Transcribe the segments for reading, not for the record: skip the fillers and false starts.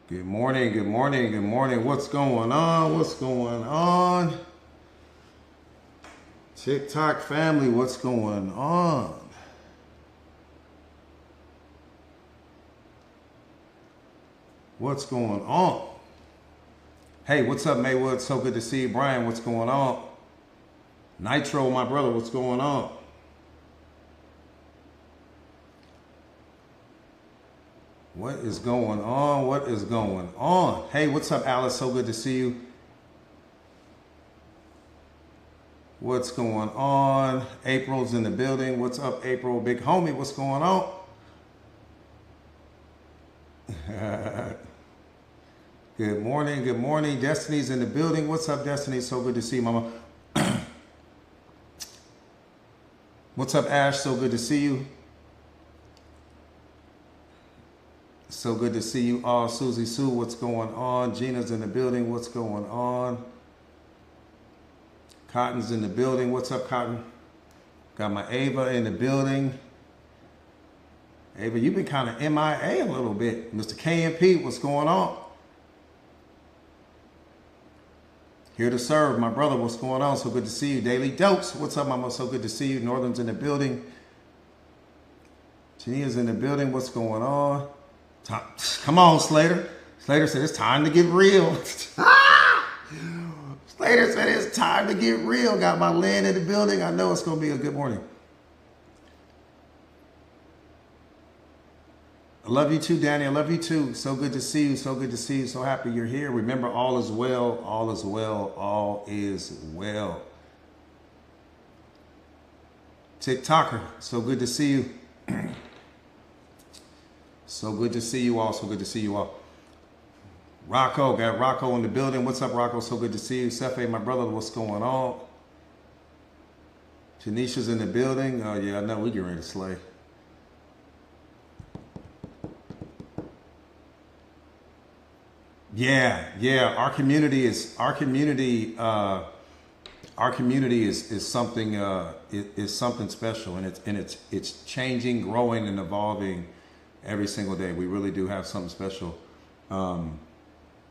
Good morning, good morning, good morning. What's going on? What's going on? TikTok family, what's going on? What's going on? Hey, what's up, Maywood? So good to see you. Brian, what's going on? Nitro, my brother, what's going on? What is going on? What is going on? Hey, what's up, Alice? So good to see you. What's going on? April's in the building. What's up, April? Big homie, what's going on? Good morning, good morning. Destiny's in the building. What's up, Destiny? So good to see you, mama. What's up, Ash? So good to see you. So good to see you all. Susie Sue, what's going on? Gina's in the building. What's going on? Cotton's in the building. What's up, Cotton? Got my Ava in the building. Ava, you've been kind of MIA a little bit. Mr. K and P, what's going on? Here to serve, my brother. What's going on? So good to see you. Daily Dose. What's up, mama? So good to see you. Northern's in the building. Jania's in the building. What's going on? Come on, Slater. Slater said it's time to get real. Slater said it's time to get real. Got my land in the building. I know it's going to be a good morning. I love you too, Danny. I love you too. So good to see you. So good to see you. So happy you're here. Remember, all is well. All is well. All is well. TikToker. So good to see you. So good to see you all. So good to see you all. Rocco. Got Rocco in the building. What's up, Rocco? So good to see you. Sefe, my brother. What's going on? Tanisha's in the building. Oh, yeah, I know we get ready to slay. Yeah. Our community is something is something special, and it's changing, growing, and evolving every single day. We really do have something special.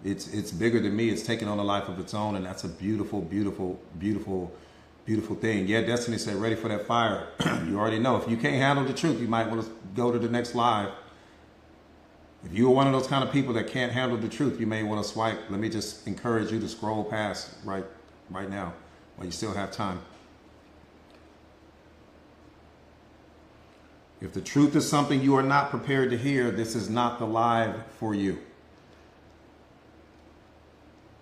It's bigger than me. It's taking on a life of its own, and that's a beautiful, beautiful, beautiful, beautiful thing. Yeah, Destiny said, ready for that fire. You already know. If you can't handle the truth, you might want to go to the next live. If you are one of those kind of people that can't handle the truth, you may want to swipe. Let me just encourage you to scroll past right now while you still have time. If the truth is something you are not prepared to hear, this is not the live for you.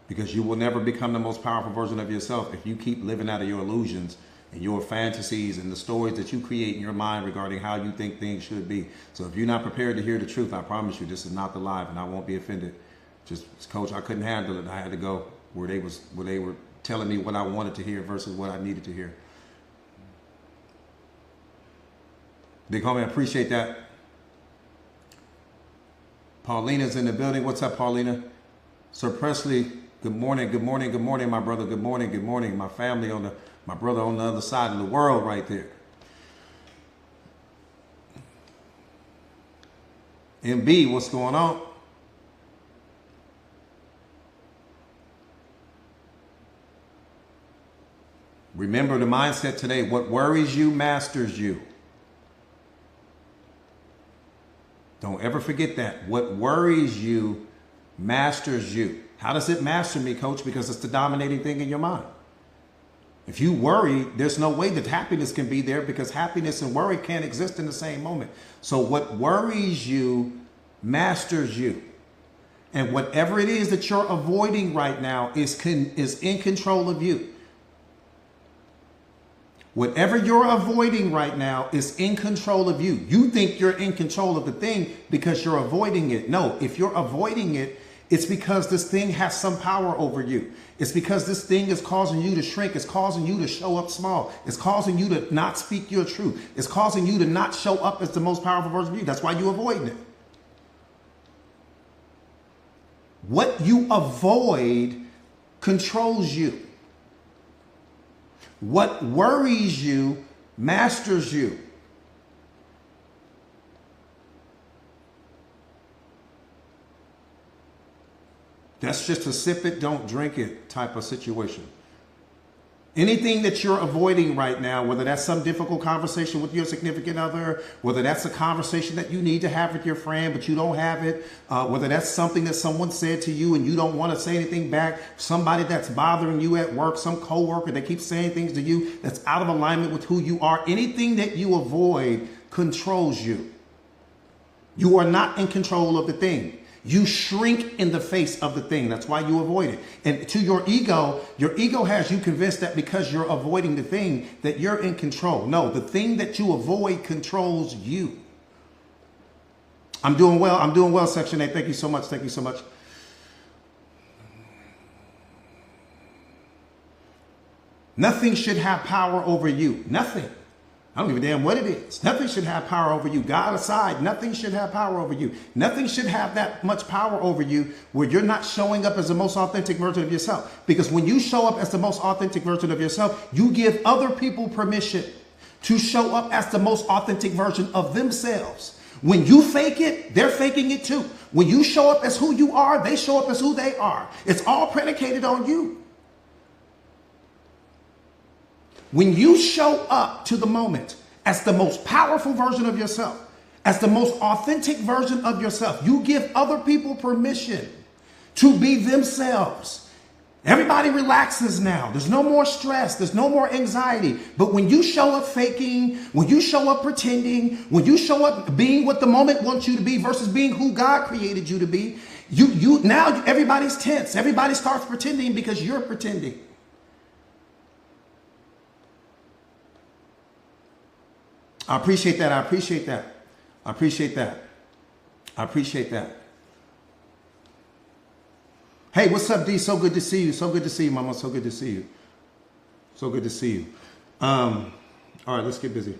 Because you will never become the most powerful version of yourself if you keep living out of your illusions and your fantasies and the stories that you create in your mind regarding how you think things should be. So if you're not prepared to hear the truth, I promise you this is not the live, and I won't be offended. Just, Coach, I couldn't handle it. I had to go where they were telling me what I wanted to hear versus what I needed to hear. Big homie, I appreciate that. Paulina's in the building. What's up, Paulina? Sir Presley, good morning, good morning, good morning, my brother. Good morning, good morning. My family my brother on the other side of the world right there. MB, what's going on? Remember the mindset today. What worries you masters you. Don't ever forget that. What worries you masters you. How does it master me, Coach? Because it's the dominating thing in your mind. If you worry, there's no way that happiness can be there, because happiness and worry can't exist in the same moment. So what worries you masters you. And whatever it is that you're avoiding right now is in control of you. Whatever you're avoiding right now is in control of you. You think you're in control of the thing because you're avoiding it. No, if you're avoiding it, it's because this thing has some power over you. It's because this thing is causing you to shrink. It's causing you to show up small. It's causing you to not speak your truth. It's causing you to not show up as the most powerful version of you. That's why you're avoiding it. What you avoid controls you. What worries you masters you. That's just a sip it, don't drink it type of situation. Anything that you're avoiding right now, whether that's some difficult conversation with your significant other, whether that's a conversation that you need to have with your friend, but you don't have it, whether that's something that someone said to you and you don't want to say anything back, somebody that's bothering you at work, some coworker that keeps saying things to you that's out of alignment with who you are, anything that you avoid controls you. You are not in control of the thing. You shrink in the face of the thing. That's why you avoid it. And to your ego has you convinced that because you're avoiding the thing that you're in control. No, the thing that you avoid controls you. I'm doing well. I'm doing well, Section 8. Thank you so much. Thank you so much. Nothing should have power over you. Nothing. I don't give a damn what it is. Nothing should have power over you. God aside, nothing should have power over you. Nothing should have that much power over you where you're not showing up as the most authentic version of yourself. Because when you show up as the most authentic version of yourself, you give other people permission to show up as the most authentic version of themselves. When you fake it, they're faking it too. When you show up as who you are, they show up as who they are. It's all predicated on you. When you show up to the moment as the most powerful version of yourself, as the most authentic version of yourself, you give other people permission to be themselves. Everybody relaxes now. There's no more stress. There's no more anxiety. But when you show up faking, when you show up pretending, when you show up being what the moment wants you to be versus being who God created you to be, you now everybody's tense. Everybody starts pretending because you're pretending. I appreciate that. I appreciate that. I appreciate that. I appreciate that. Hey, what's up, D? So good to see you. So good to see you, Mama. So good to see you. So good to see you. All right, let's get busy.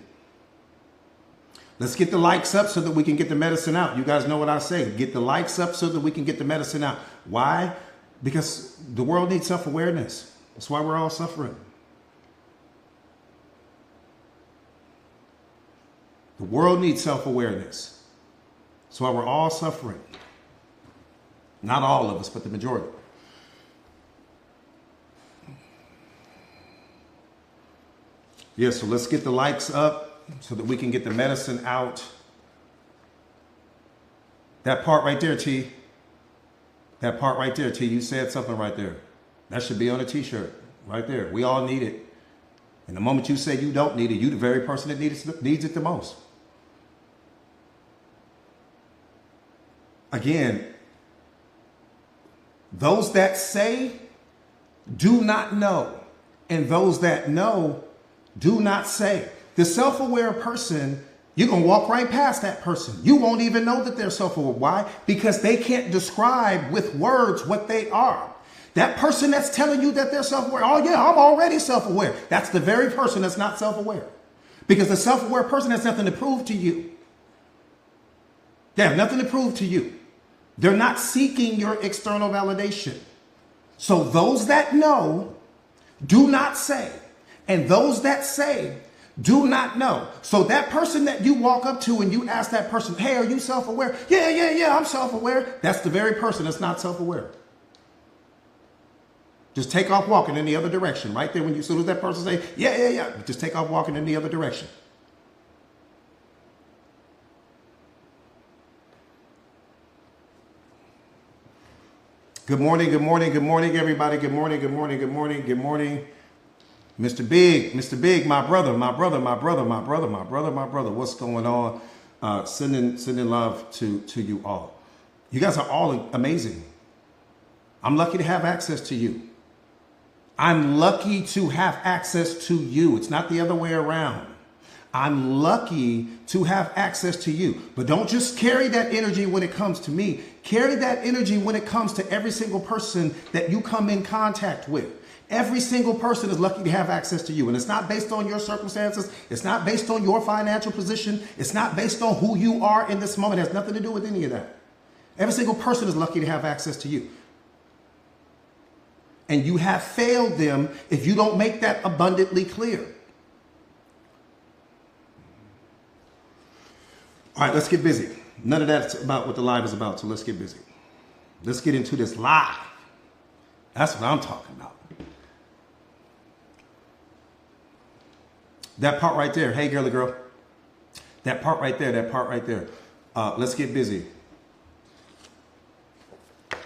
Let's get the likes up so that we can get the medicine out. You guys know what I say. Get the likes up so that we can get the medicine out. Why? Because the world needs self-awareness. That's why we're all suffering. The world needs self-awareness. That's why we're all suffering. Not all of us, but the majority. Yeah, so let's get the likes up so that we can get the medicine out. That part right there, T. That part right there, T. You said something right there. That should be on a t-shirt right there. We all need it. And the moment you say you don't need it, you're the very person that needs it the most. Again, those that say do not know, and those that know do not say. The self-aware person, you're going to walk right past that person. You won't even know that they're self-aware. Why? Because they can't describe with words what they are. That person that's telling you that they're self-aware, oh yeah, I'm already self-aware. That's the very person that's not self-aware. Because the self-aware person has nothing to prove to you. They have nothing to prove to you. They're not seeking your external validation. So those that know do not say, and those that say do not know. So that person that you walk up to and you ask that person, hey, are you self-aware? Yeah, I'm self-aware. That's the very person that's not self-aware. Just take off walking in the other direction. Right there when you, as soon as that person say, yeah, just take off walking in the other direction. Good morning, everybody. Good morning. Mr. Big, my brother. What's going on? Sending love to you all. You guys are all amazing. I'm lucky to have access to you. I'm lucky to have access to you. It's not the other way around. I'm lucky to have access to you. But don't just carry that energy when it comes to me. Carry that energy when it comes to every single person that you come in contact with. Every single person is lucky to have access to you. And it's not based on your circumstances. It's not based on your financial position. It's not based on who you are in this moment. It has nothing to do with any of that. Every single person is lucky to have access to you. And you have failed them if you don't make that abundantly clear. All right, let's get busy. None of that's about what the live is about, so let's get busy. Let's get into this live. That's what I'm talking about. That part right there. Hey, girly girl. That part right there. That part right there. Let's get busy.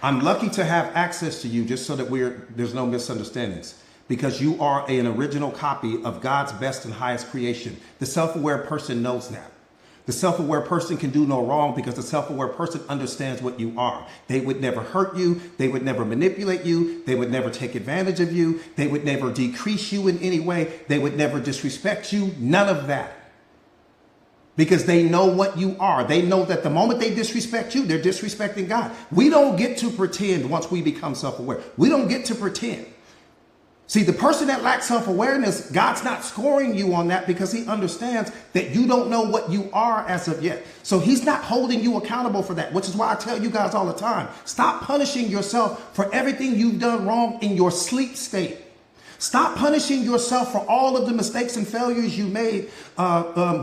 I'm lucky to have access to you just so that there's no misunderstandings, because you are an original copy of God's best and highest creation. The self-aware person knows that. The self-aware person can do no wrong because the self-aware person understands what you are. They would never hurt you. They would never manipulate you. They would never take advantage of you. They would never decrease you in any way. They would never disrespect you. None of that. Because they know what you are. They know that the moment they disrespect you, they're disrespecting God. We don't get to pretend once we become self-aware. We don't get to pretend. See, the person that lacks self-awareness, God's not scoring you on that because he understands that you don't know what you are as of yet. So he's not holding you accountable for that, which is why I tell you guys all the time, stop punishing yourself for everything you've done wrong in your sleep state. Stop punishing yourself for all of the mistakes and failures you made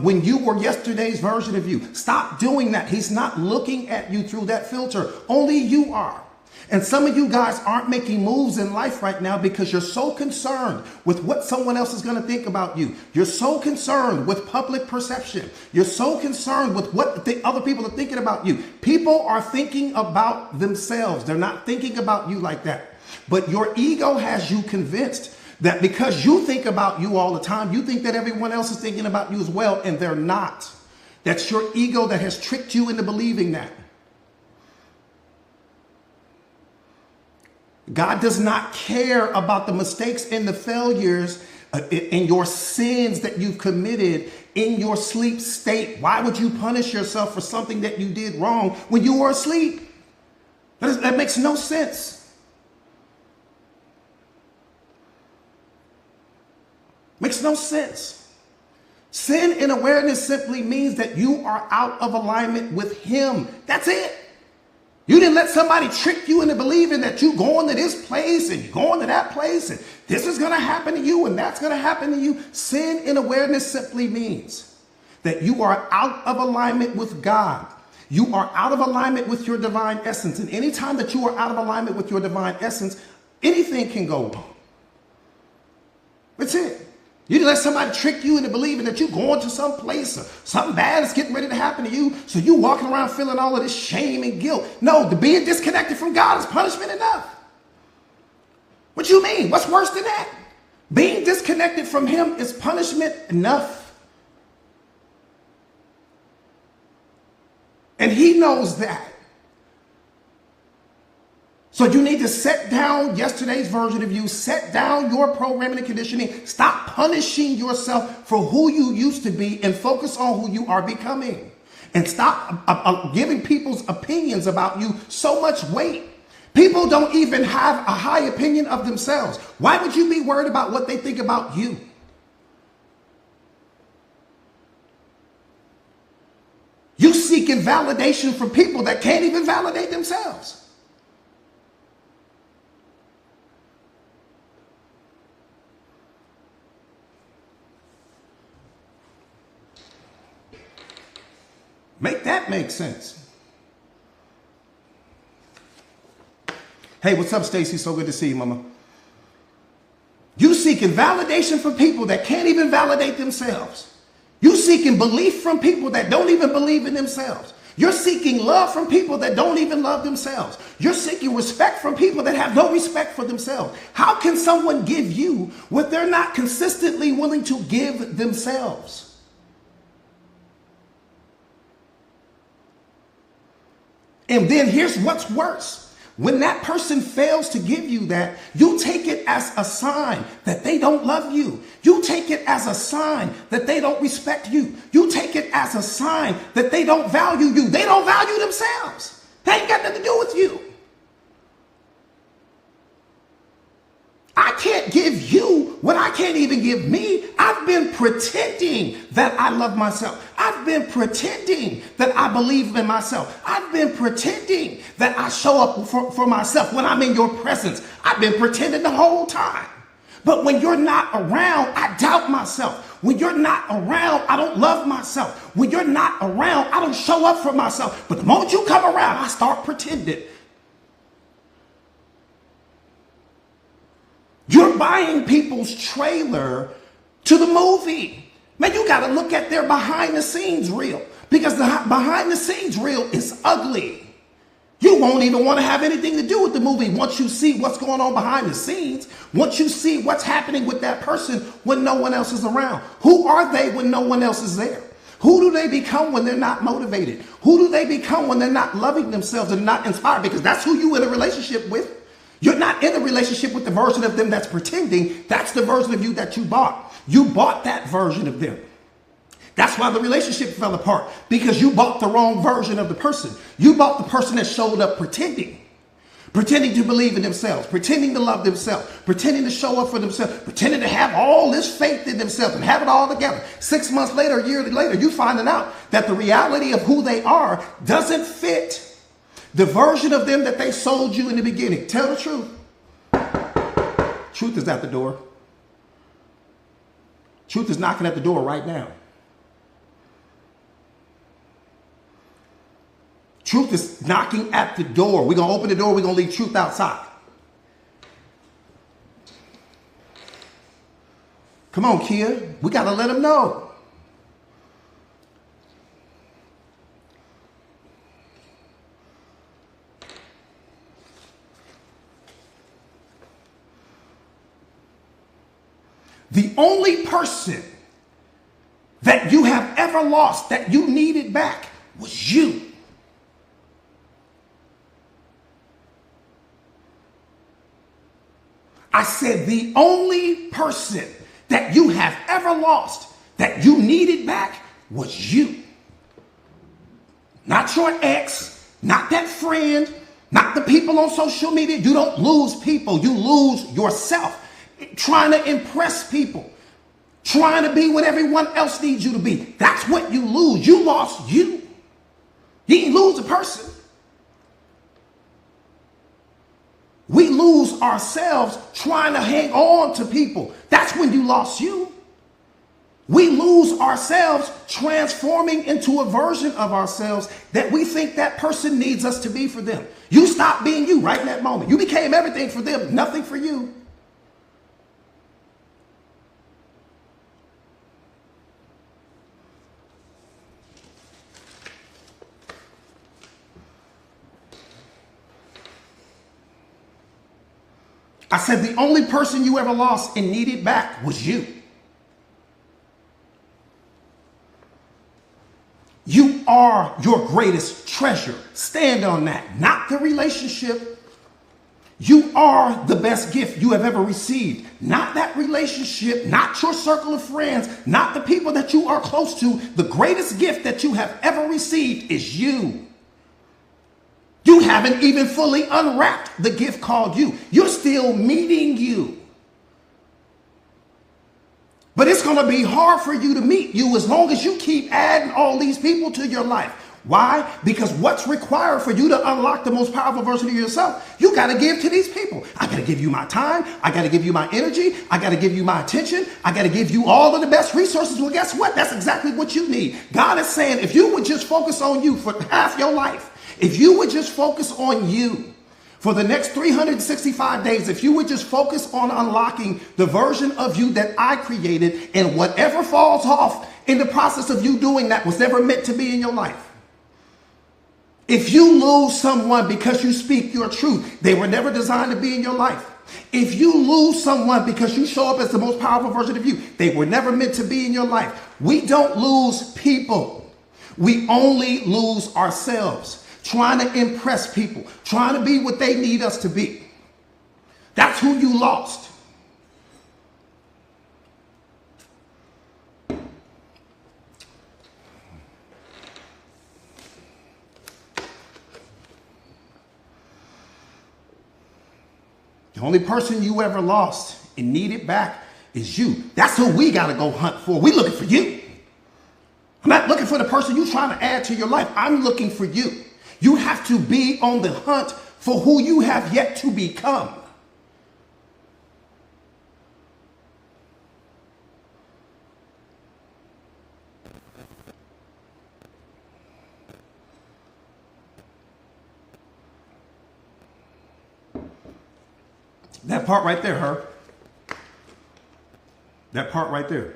when you were yesterday's version of you. Stop doing that. He's not looking at you through that filter. Only you are. And some of you guys aren't making moves in life right now because you're so concerned with what someone else is going to think about you. You're so concerned with public perception. You're so concerned with what the other people are thinking about you. People are thinking about themselves. They're not thinking about you like that. But your ego has you convinced that because you think about you all the time, you think that everyone else is thinking about you as well, and they're not. That's your ego that has tricked you into believing that. God does not care about the mistakes and the failures and your sins that you've committed in your sleep state. Why would you punish yourself for something that you did wrong when you were asleep? That makes no sense. Makes no sense. Sin in awareness simply means that you are out of alignment with him. That's it. You didn't let somebody trick you into believing that you're going to this place and you're going to that place and this is going to happen to you and that's going to happen to you. Sin in awareness simply means that you are out of alignment with God. You are out of alignment with your divine essence. And anytime that you are out of alignment with your divine essence, anything can go wrong. That's it. You didn't let somebody trick you into believing that you're going to some place or something bad is getting ready to happen to you. So you walking around feeling all of this shame and guilt. No, the being disconnected from God is punishment enough. What you mean? What's worse than that? Being disconnected from him is punishment enough. And he knows that. So you need to set down yesterday's version of you, set down your programming and conditioning, stop punishing yourself for who you used to be and focus on who you are becoming. And stop giving people's opinions about you so much weight. People don't even have a high opinion of themselves. Why would you be worried about what they think about you? You seeking validation from people that can't even validate themselves. Make that make sense. Hey, what's up, Stacy? So good to see you, mama. You seeking validation from people that can't even validate themselves. You seeking belief from people that don't even believe in themselves. You're seeking love from people that don't even love themselves. You're seeking respect from people that have no respect for themselves. How can someone give you what they're not consistently willing to give themselves? And then here's what's worse. When that person fails to give you that, you take it as a sign that they don't love you. You take it as a sign that they don't respect you. You take it as a sign that they don't value you. They don't value themselves. They ain't got nothing to do with you. I can't give you what I can't even give me. I've been pretending that I love myself. I've been pretending that I believe in myself. I've been pretending that I show up for myself when I'm in your presence. I've been pretending the whole time. But when you're not around, I doubt myself. When you're not around, I don't love myself. When you're not around, I don't show up for myself. But the moment you come around, I start pretending. You're buying people's trailer to the movie. Man, you got to look at their behind the scenes reel, because the behind the scenes reel is ugly. You won't even want to have anything to do with the movie once you see what's going on behind the scenes, once you see what's happening with that person when no one else is around. Who are they when no one else is there? Who do they become when they're not motivated? Who do they become when they're not loving themselves and not inspired? Because that's who you're in a relationship with. You're not in a relationship with the version of them that's pretending. That's the version of you that you bought. You bought that version of them. That's why the relationship fell apart, because you bought the wrong version of the person. You bought the person that showed up pretending to believe in themselves, pretending to love themselves, pretending to show up for themselves, pretending to have all this faith in themselves and have it all together. 6 months later, a year later, you finding out that the reality of who they are doesn't fit the version of them that they sold you in the beginning. Tell the truth. Truth is at the door. Truth is knocking at the door right now. Truth is knocking at the door. We're going to open the door. We're going to leave truth outside. Come on, Kia. We got to let them know. The only person that you have ever lost that you needed back was you. I said the only person that you have ever lost that you needed back was you. Not your ex, not that friend, not the people on social media. You don't lose people. You lose yourself. Trying to impress people. Trying to be what everyone else needs you to be. That's what you lose. You lost you. You didn't lose a person. We lose ourselves trying to hang on to people. That's when you lost you. We lose ourselves transforming into a version of ourselves that we think that person needs us to be for them. You stopped being you right in that moment. You became everything for them, nothing for you. I said the only person you ever lost and needed back was you. You are your greatest treasure. Stand on that. Not the relationship. You are the best gift you have ever received. Not that relationship, not your circle of friends, not the people that you are close to. The greatest gift that you have ever received is you. You haven't even fully unwrapped the gift called you. You're still meeting you. But it's going to be hard for you to meet you as long as you keep adding all these people to your life. Why? Because what's required for you to unlock the most powerful version of yourself, you got to give to these people. I got to give you my time. I got to give you my energy. I got to give you my attention. I got to give you all of the best resources. Well, guess what? That's exactly what you need. God is saying, if you would just focus on you for half your life, if you would just focus on you for the next 365 days, if you would just focus on unlocking the version of you that I created, and whatever falls off in the process of you doing that was never meant to be in your life. If you lose someone because you speak your truth, they were never designed to be in your life. If you lose someone because you show up as the most powerful version of you, they were never meant to be in your life. We don't lose people. We only lose ourselves. Trying to impress people, trying to be what they need us to be. That's who you lost. The only person you ever lost and needed back is you. That's who we got to go hunt for. We looking for you. I'm not looking for the person you're trying to add to your life. I'm looking for you. You have to be on the hunt for who you have yet to become. That part right there, her. That part right there.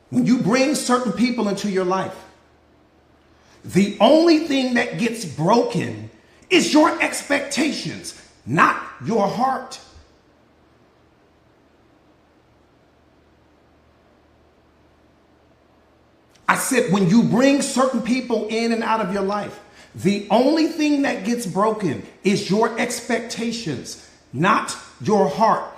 When you bring certain people into your life, the only thing that gets broken is your expectations, not your heart. I said, when you bring certain people in and out of your life, the only thing that gets broken is your expectations, not your heart.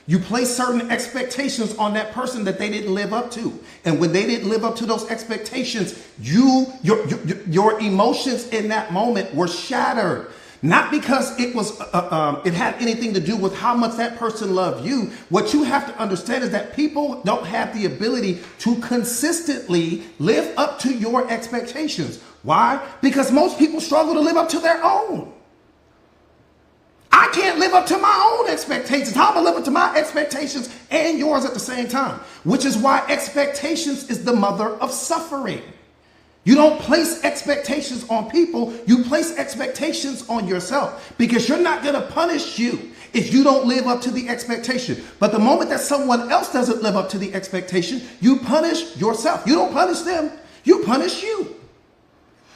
You place certain expectations on that person that they didn't live up to. And when they didn't live up to those expectations, your emotions in that moment were shattered. Not because it had anything to do with how much that person loved you. What you have to understand is that people don't have the ability to consistently live up to your expectations. Why? Because most people struggle to live up to their own. I can't live up to my own expectations. How am I live up to my expectations and yours at the same time? Which is why expectations is the mother of suffering. You don't place expectations on people. You place expectations on yourself, because you're not going to punish you if you don't live up to the expectation. But the moment that someone else doesn't live up to the expectation, you punish yourself. You don't punish them. You punish you.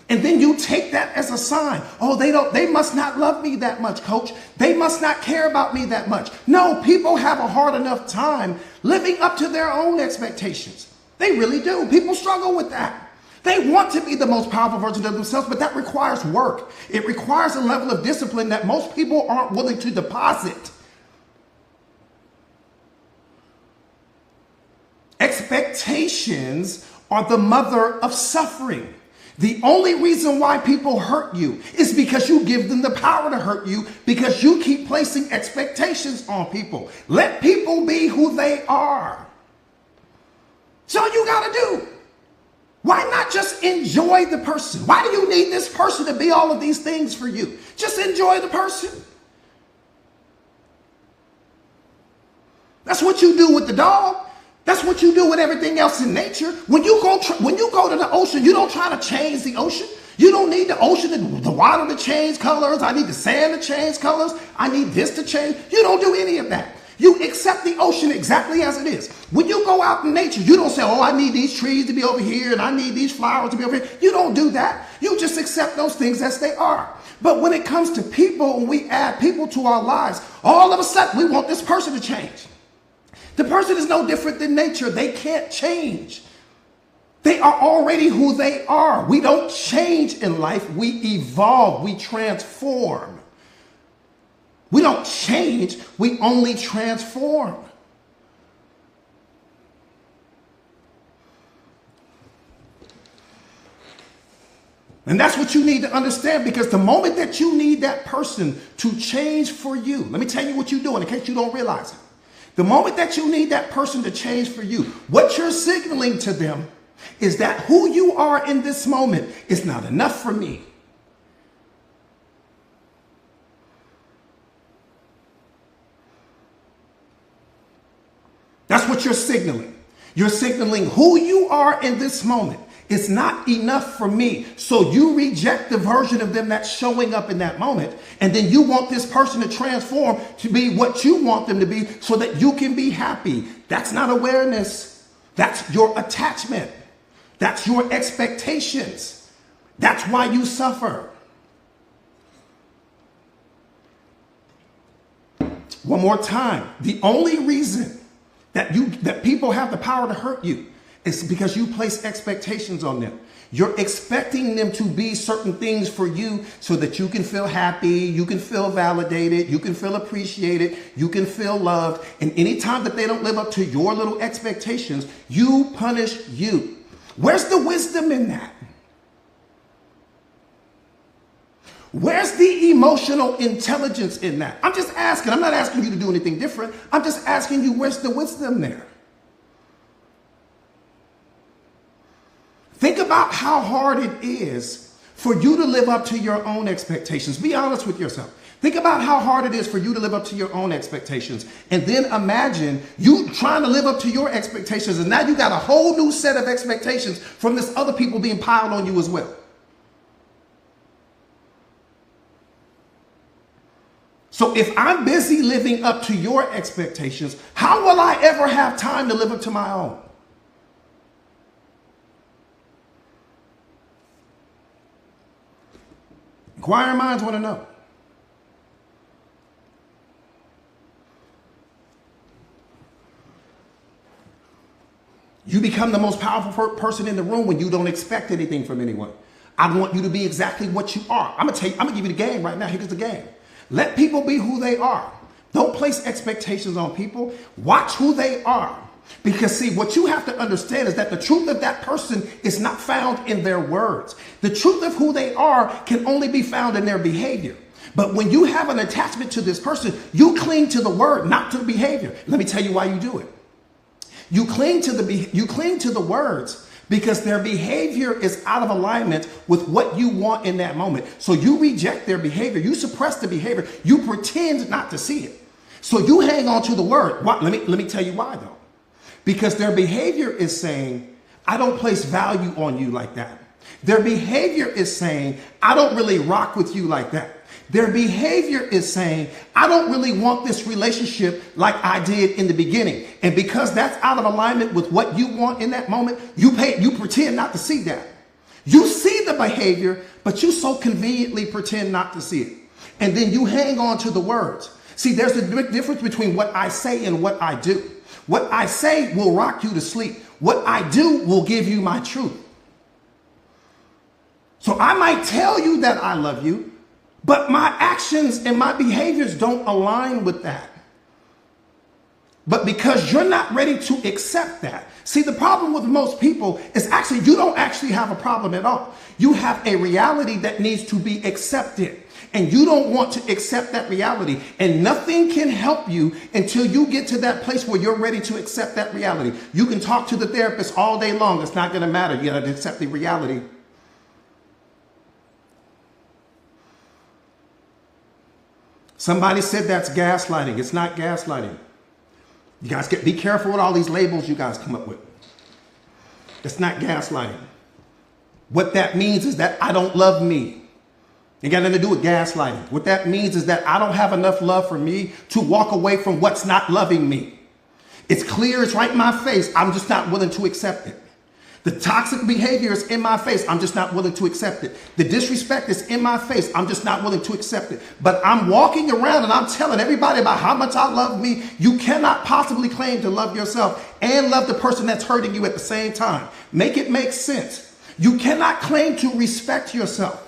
And then you take that as a sign. Oh, they must not love me that much, coach. They must not care about me that much. No, people have a hard enough time living up to their own expectations. They really do. People struggle with that. They want to be the most powerful version of themselves, but that requires work. It requires a level of discipline that most people aren't willing to deposit. Expectations are the mother of suffering. The only reason why people hurt you is because you give them the power to hurt you, because you keep placing expectations on people. Let people be who they are. That's all you got to do. Why not just enjoy the person? Why do you need this person to be all of these things for you? Just enjoy the person. That's what you do with the dog. That's what you do with everything else in nature. When you go to the ocean, you don't try to change the ocean. You don't need the ocean, the water to change colors. I need the sand to change colors. I need this to change. You don't do any of that. You accept the ocean exactly as it is. When you go out in nature, you don't say, oh, I need these trees to be over here and I need these flowers to be over here. You don't do that. You just accept those things as they are. But when it comes to people, when we add people to our lives, all of a sudden we want this person to change. The person is no different than nature. They can't change. They are already who they are. We don't change in life. We evolve. We transform. We don't change. We only transform. And that's what you need to understand, because the moment that you need that person to change for you, let me tell you what you're doing in case you don't realize it. The moment that you need that person to change for you, what you're signaling to them is that who you are in this moment is not enough for me. That's what you're signaling. You're signaling who you are in this moment is not enough for me. So you reject the version of them that's showing up in that moment. And then you want this person to transform to be what you want them to be so that you can be happy. That's not awareness. That's your attachment. That's your expectations. That's why you suffer. One more time. The only reason that people have the power to hurt you is because you place expectations on them. You're expecting them to be certain things for you so that you can feel happy, you can feel validated, you can feel appreciated, you can feel loved. And anytime that they don't live up to your little expectations, you punish you. Where's the wisdom in that? Where's the emotional intelligence in that? I'm just asking. I'm not asking you to do anything different. I'm just asking you, where's the wisdom there? Think about how hard it is for you to live up to your own expectations. Be honest with yourself. Think about how hard it is for you to live up to your own expectations. And then imagine you trying to live up to your expectations. And now you got a whole new set of expectations from this other people being piled on you as well. So if I'm busy living up to your expectations, how will I ever have time to live up to my own? Inquiring minds want to know. You become the most powerful person in the room when you don't expect anything from anyone. I want you to be exactly what you are. I'm gonna give you the game right now. Here's the game. Let people be who they are. Don't place expectations on people. Watch who they are. Because see, what you have to understand is that the truth of that person is not found in their words. The truth of who they are can only be found in their behavior. But when you have an attachment to this person, you cling to the word, not to the behavior. Let me tell you why you do it. You cling to the words because their behavior is out of alignment with what you want in that moment. So you reject their behavior. You suppress the behavior. You pretend not to see it. So you hang on to the word. Why? Let me tell you why though. Because their behavior is saying, I don't place value on you like that. Their behavior is saying, I don't really rock with you like that. Their behavior is saying, I don't really want this relationship like I did in the beginning. And because that's out of alignment with what you want in that moment, you pretend not to see that. You see the behavior, but you so conveniently pretend not to see it. And then you hang on to the words. See, there's a big difference between what I say and what I do. What I say will rock you to sleep. What I do will give you my truth. So I might tell you that I love you, but my actions and my behaviors don't align with that. But because you're not ready to accept that. See, the problem with most people is actually you don't actually have a problem at all. You have a reality that needs to be accepted. And you don't want to accept that reality. And nothing can help you until you get to that place where you're ready to accept that reality. You can talk to the therapist all day long. It's not going to matter. You got to accept the reality. Somebody said that's gaslighting. It's not gaslighting. You guys be careful with all these labels you guys come up with. It's not gaslighting. What that means is that I don't love me. It got nothing to do with gaslighting. What that means is that I don't have enough love for me to walk away from what's not loving me. It's clear. It's right in my face. I'm just not willing to accept it. The toxic behavior is in my face. I'm just not willing to accept it. The disrespect is in my face. I'm just not willing to accept it. But I'm walking around and I'm telling everybody about how much I love me. You cannot possibly claim to love yourself and love the person that's hurting you at the same time. Make it make sense. You cannot claim to respect yourself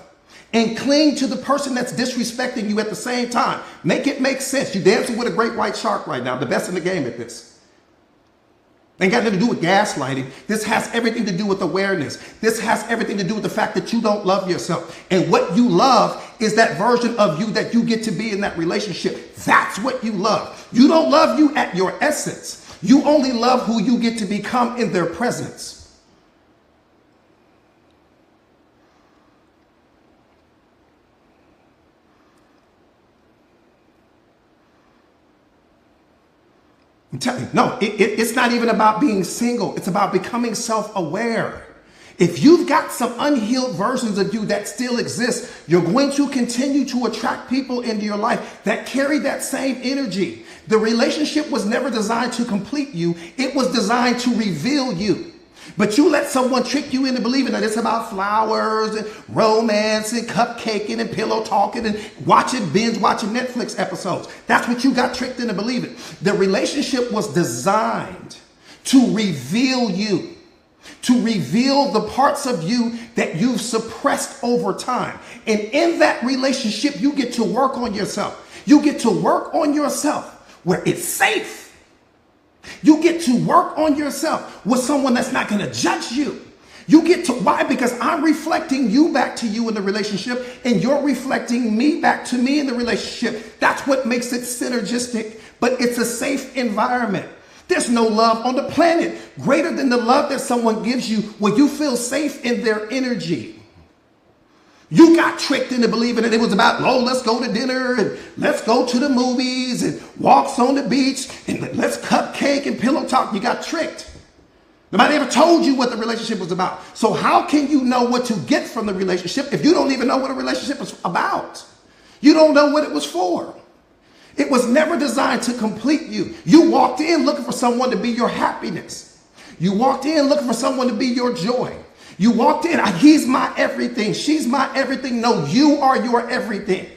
and cling to the person that's disrespecting you at the same time. Make it make sense. You're dancing with a great white shark right now. The best in the game at this. Ain't got nothing to do with gaslighting. This has everything to do with awareness. This has everything to do with the fact that you don't love yourself. And what you love is that version of you that you get to be in that relationship. That's what you love. You don't love you at your essence. You only love who you get to become in their presence. I'm telling you, no, it's not even about being single. It's about becoming self-aware. If you've got some unhealed versions of you that still exist, you're going to continue to attract people into your life that carry that same energy. The relationship was never designed to complete you. It was designed to reveal you. But you let someone trick you into believing that it's about flowers and romance and cupcaking and pillow talking and binge watching Netflix episodes. That's what you got tricked into believing. The relationship was designed to reveal you, to reveal the parts of you that you've suppressed over time. And in that relationship, you get to work on yourself. You get to work on yourself where it's safe. You get to work on yourself with someone that's not going to judge you. You get to, why? Because I'm reflecting you back to you in the relationship and you're reflecting me back to me in the relationship. That's what makes it synergistic, but it's a safe environment. There's no love on the planet greater than the love that someone gives you when you feel safe in their energy. You got tricked into believing that it was about, oh, let's go to dinner and let's go to the movies and walks on the beach and let's cupcake and pillow talk. You got tricked. Nobody ever told you what the relationship was about. So how can you know what to get from the relationship if you don't even know what a relationship is about? You don't know what it was for. It was never designed to complete you. You walked in looking for someone to be your happiness. You walked in looking for someone to be your joy. You walked in, he's my everything, she's my everything. No, you are your everything.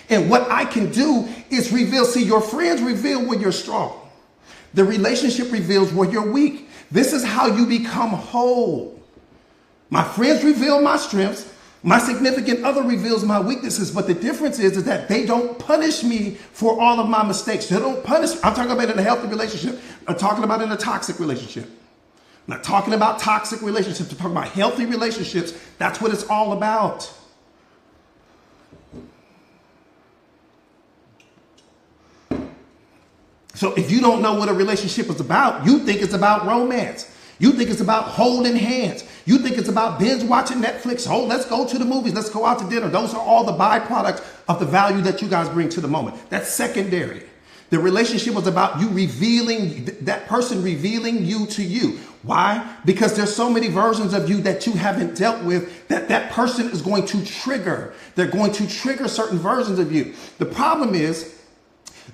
And what I can do is reveal. See, your friends reveal when you're strong. The relationship reveals where you're weak. This is how you become whole. My friends reveal my strengths. My significant other reveals my weaknesses. But the difference is that they don't punish me for all of my mistakes. They don't punish. I'm talking about in a healthy relationship. I'm talking about in a toxic relationship. I'm not talking about toxic relationships. I'm talking about healthy relationships. That's what it's all about. So if you don't know what a relationship is about, you think it's about romance. You think it's about holding hands. You think it's about binge watching Netflix. Oh, let's go to the movies. Let's go out to dinner. Those are all the byproducts of the value that you guys bring to the moment. That's secondary. The relationship was about you revealing, that person revealing you to you. Why? Because there's so many versions of you that you haven't dealt with that person is going to trigger. They're going to trigger certain versions of you. The problem is,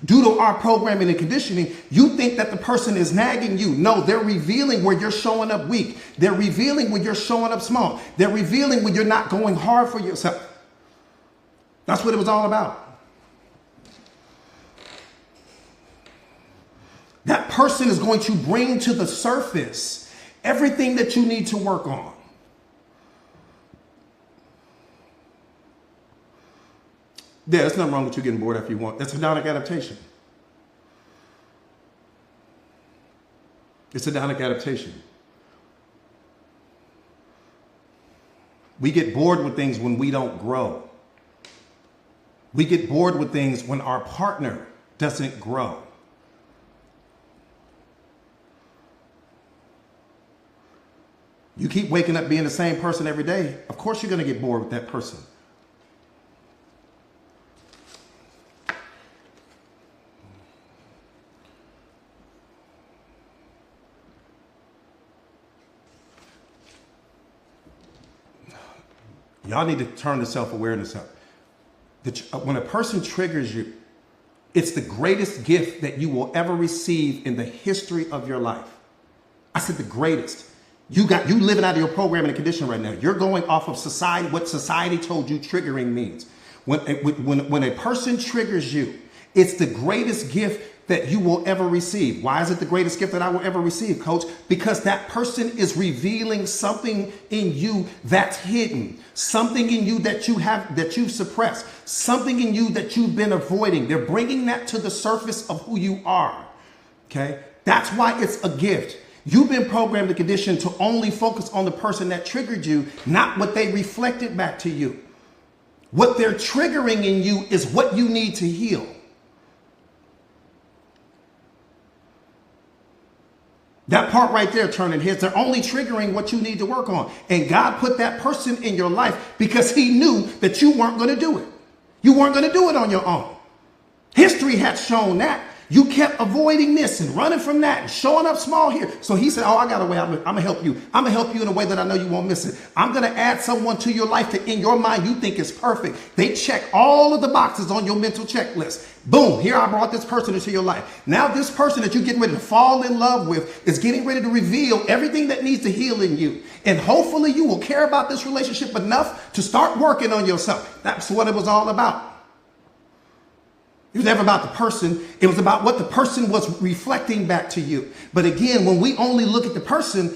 due to our programming and conditioning, you think that the person is nagging you. No, they're revealing where you're showing up weak. They're revealing when you're showing up small. They're revealing when you're not going hard for yourself. That's what it was all about. That person is going to bring to the surface everything that you need to work on. Yeah, there's nothing wrong with you getting bored after you want. That's hedonic adaptation. It's hedonic adaptation. We get bored with things when we don't grow. We get bored with things when our partner doesn't grow. You keep waking up being the same person every day, of course you're going to get bored with that person. Y'all need to turn the self-awareness up. When a person triggers you, it's the greatest gift that you will ever receive in the history of your life. I said the greatest. You living out of your programming and condition right now. You're going off of society, what society told you triggering means. When a person triggers you, it's the greatest gift that you will ever receive. Why is it the greatest gift that I will ever receive, coach? Because that person is revealing something in you that's hidden, something in you that you've suppressed, something in you that you've been avoiding. They're bringing that to the surface of who you are. Okay, that's why it's a gift. You've been programmed and conditioned to only focus on the person that triggered you, not what they reflected back to you. What they're triggering in you is what you need to heal. That part right there, turning heads, they're only triggering what you need to work on. And God put that person in your life because he knew that you weren't going to do it. You weren't going to do it on your own. History had shown that. You kept avoiding this and running from that and showing up small here. So he said, oh, I got a way. I'm going to help you. I'm going to help you in a way that I know you won't miss it. I'm going to add someone to your life that in your mind you think is perfect. They check all of the boxes on your mental checklist. Boom, here I brought this person into your life. Now this person that you're getting ready to fall in love with is getting ready to reveal everything that needs to heal in you. And hopefully you will care about this relationship enough to start working on yourself. That's what it was all about. It was never about the person. It was about what the person was reflecting back to you. But again, when we only look at the person,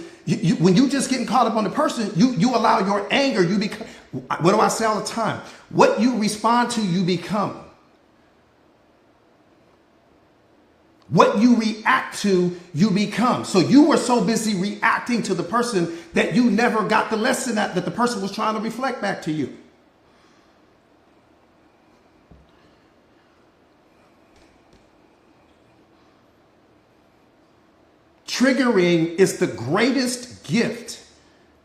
when you just getting caught up on the person, you allow your anger. You become. What do I say all the time? What you respond to, you become. What you react to, you become. So you were so busy reacting to the person that you never got the lesson that the person was trying to reflect back to you. Triggering is the greatest gift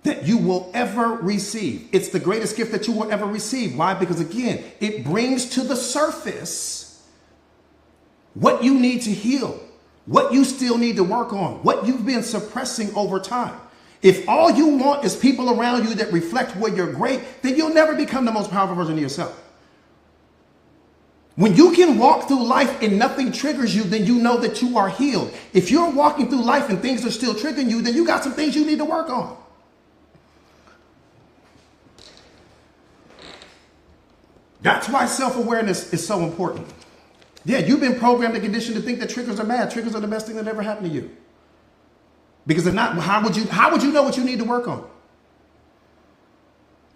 that you will ever receive. It's the greatest gift that you will ever receive. Why? Because again, it brings to the surface what you need to heal, what you still need to work on, what you've been suppressing over time. If all you want is people around you that reflect where you're great, then you'll never become the most powerful version of yourself. When you can walk through life and nothing triggers you, then you know that you are healed. If you're walking through life and things are still triggering you, then you got some things you need to work on. That's why self-awareness is so important. Yeah, you've been programmed and conditioned to think that triggers are bad. Triggers are the best thing that ever happened to you. Because if not, how would you know what you need to work on?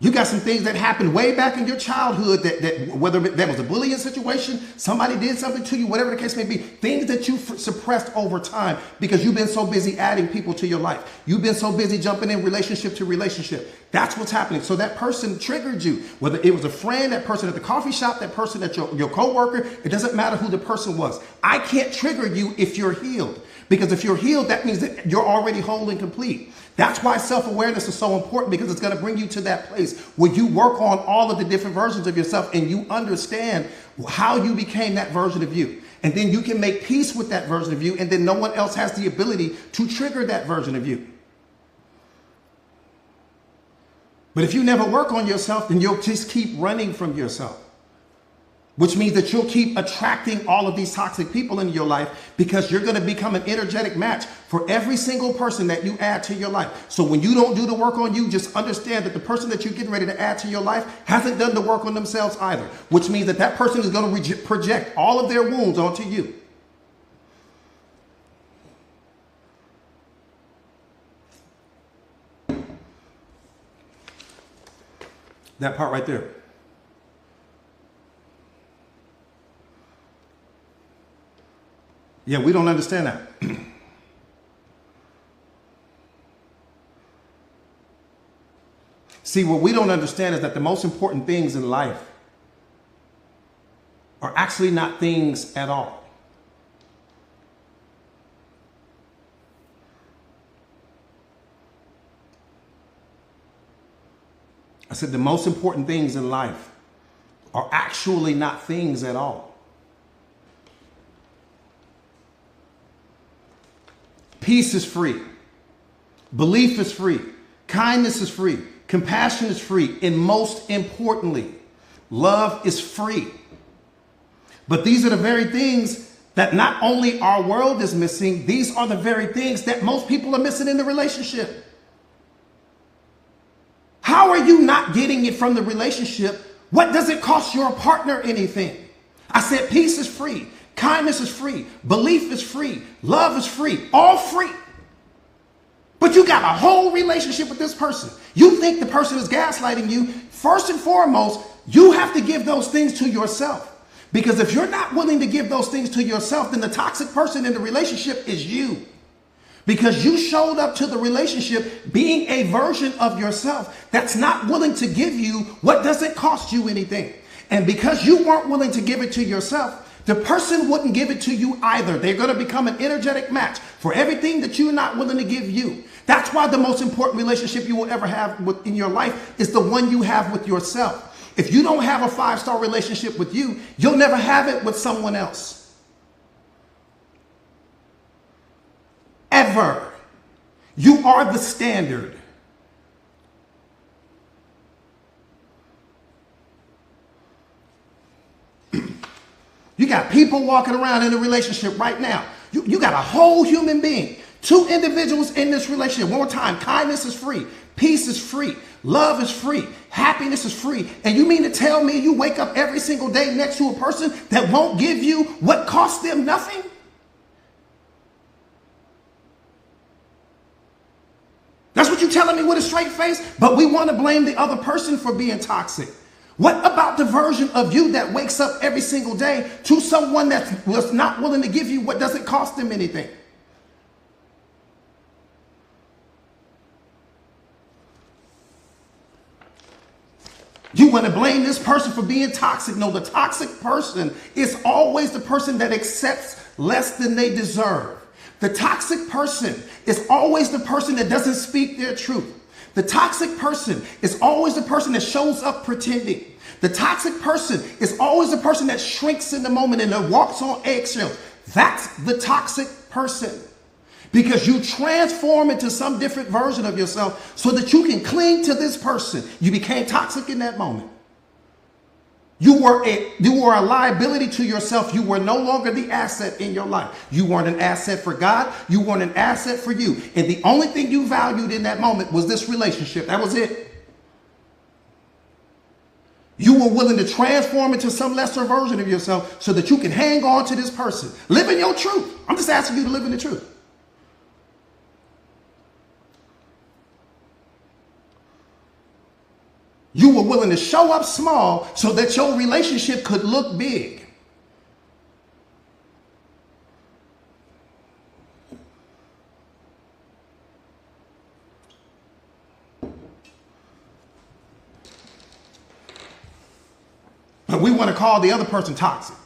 You got some things that happened way back in your childhood that whether that was a bullying situation, somebody did something to you, whatever the case may be, things that you suppressed over time because you've been so busy adding people to your life. You've been so busy jumping in relationship to relationship. That's what's happening. So that person triggered you, whether it was a friend, that person at the coffee shop, that person at your coworker, it doesn't matter who the person was. I can't trigger you if you're healed. Because if you're healed, that means that you're already whole and complete. That's why self-awareness is so important, because it's going to bring you to that place where you work on all of the different versions of yourself and you understand how you became that version of you. And then you can make peace with that version of you, and then no one else has the ability to trigger that version of you. But if you never work on yourself, then you'll just keep running from yourself. Which means that you'll keep attracting all of these toxic people into your life, because you're going to become an energetic match for every single person that you add to your life. So when you don't do the work on you, just understand that the person that you're getting ready to add to your life hasn't done the work on themselves either. Which means that that person is going to project all of their wounds onto you. That part right there. Yeah, we don't understand that. See, what we don't understand is that the most important things in life are actually not things at all. I said the most important things in life are actually not things at all. Peace is free. Belief is free. Kindness is free. Compassion is free. And most importantly, love is free. But these are the very things that not only our world is missing, these are the very things that most people are missing in the relationship. How are you not getting it from the relationship? What does it cost your partner anything? I said peace is free. Kindness is free. Belief is free. Love is free. All free. But you got a whole relationship with this person. You think the person is gaslighting you. First and foremost, you have to give those things to yourself. Because if you're not willing to give those things to yourself, then the toxic person in the relationship is you. Because you showed up to the relationship being a version of yourself that's not willing to give you what doesn't cost you anything. And because you weren't willing to give it to yourself, the person wouldn't give it to you either. They're going to become an energetic match for everything that you're not willing to give you. That's why the most important relationship you will ever have in your life is the one you have with yourself. If you don't have a 5-star relationship with you, you'll never have it with someone else. Ever. You are the standard. You got people walking around in a relationship right now. You got a whole human being. 2 individuals in this relationship. One more time. Kindness is free. Peace is free. Love is free. Happiness is free. And you mean to tell me you wake up every single day next to a person that won't give you what costs them nothing? That's what you're telling me with a straight face? But we want to blame the other person for being toxic. What about the version of you that wakes up every single day to someone that was not willing to give you what doesn't cost them anything? You want to blame this person for being toxic. No, the toxic person is always the person that accepts less than they deserve. The toxic person is always the person that doesn't speak their truth. The toxic person is always the person that shows up pretending. The toxic person is always the person that shrinks in the moment and that walks on eggshells. That's the toxic person. Because you transform into some different version of yourself so that you can cling to this person. You became toxic in that moment. You were a liability to yourself. You were no longer the asset in your life. You weren't an asset for God. You weren't an asset for you. And the only thing you valued in that moment was this relationship. That was it. You were willing to transform into some lesser version of yourself so that you can hang on to this person. Live in your truth. I'm just asking you to live in the truth. You were willing to show up small so that your relationship could look big. But we want to call the other person toxic.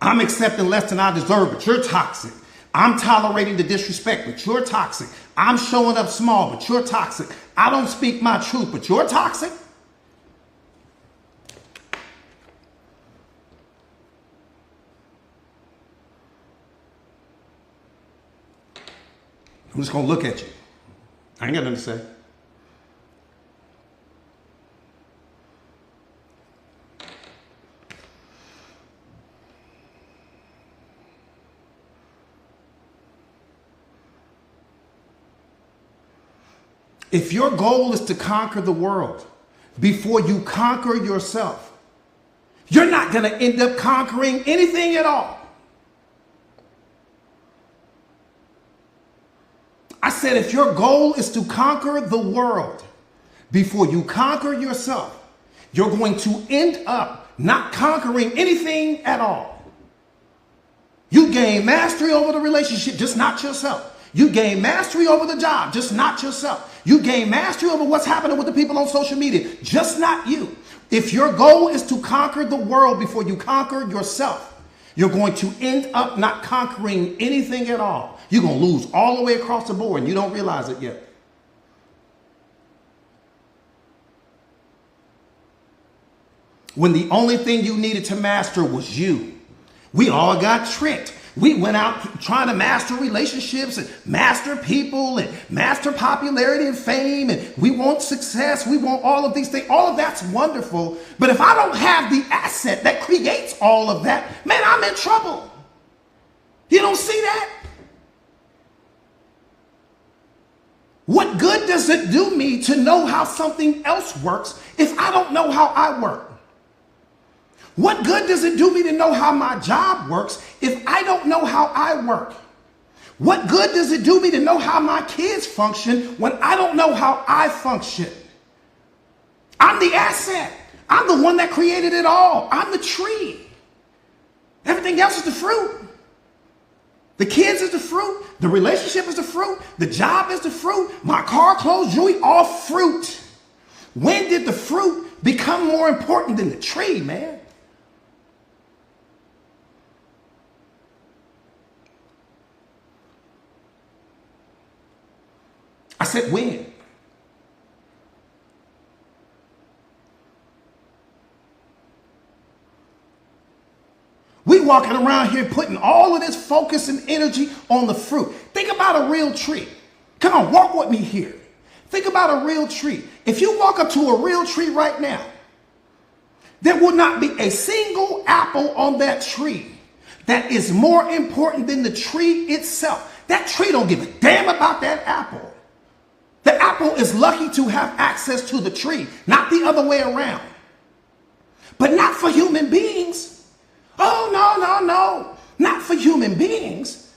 I'm accepting less than I deserve, but you're toxic. I'm tolerating the disrespect, but you're toxic. I'm showing up small, but you're toxic. I don't speak my truth, but you're toxic. I'm just going to look at you. I ain't got nothing to say. If your goal is to conquer the world before you conquer yourself, you're not going to end up conquering anything at all. I said, if your goal is to conquer the world before you conquer yourself, you're going to end up not conquering anything at all. You gain mastery over the relationship, just not yourself. You gain mastery over the job, just not yourself. You gain mastery over what's happening with the people on social media, just not you. If your goal is to conquer the world before you conquer yourself, you're going to end up not conquering anything at all. You're going to lose all the way across the board and you don't realize it yet. When the only thing you needed to master was you. We all got tricked. We went out trying to master relationships and master people and master popularity and fame. And we want success. We want all of these things. All of that's wonderful. But if I don't have the asset that creates all of that, man, I'm in trouble. You don't see that? What good does it do me to know how something else works if I don't know how I work? What good does it do me to know how my job works if I don't know how I work? What good does it do me to know how my kids function when I don't know how I function? I'm the asset. I'm the one that created it all. I'm the tree. Everything else is the fruit. The kids is the fruit. The relationship is the fruit. The job is the fruit. My car, clothes, jewelry, all fruit. When did the fruit become more important than the tree, man? I said, when? We walking around here putting all of this focus and energy on the fruit. Think about a real tree. Come on, walk with me here. Think about a real tree. If you walk up to a real tree right now, there will not be a single apple on that tree that is more important than the tree itself. That tree don't give a damn about that apple. The apple is lucky to have access to the tree, not the other way around. But not for human beings. Oh, no. Not for human beings.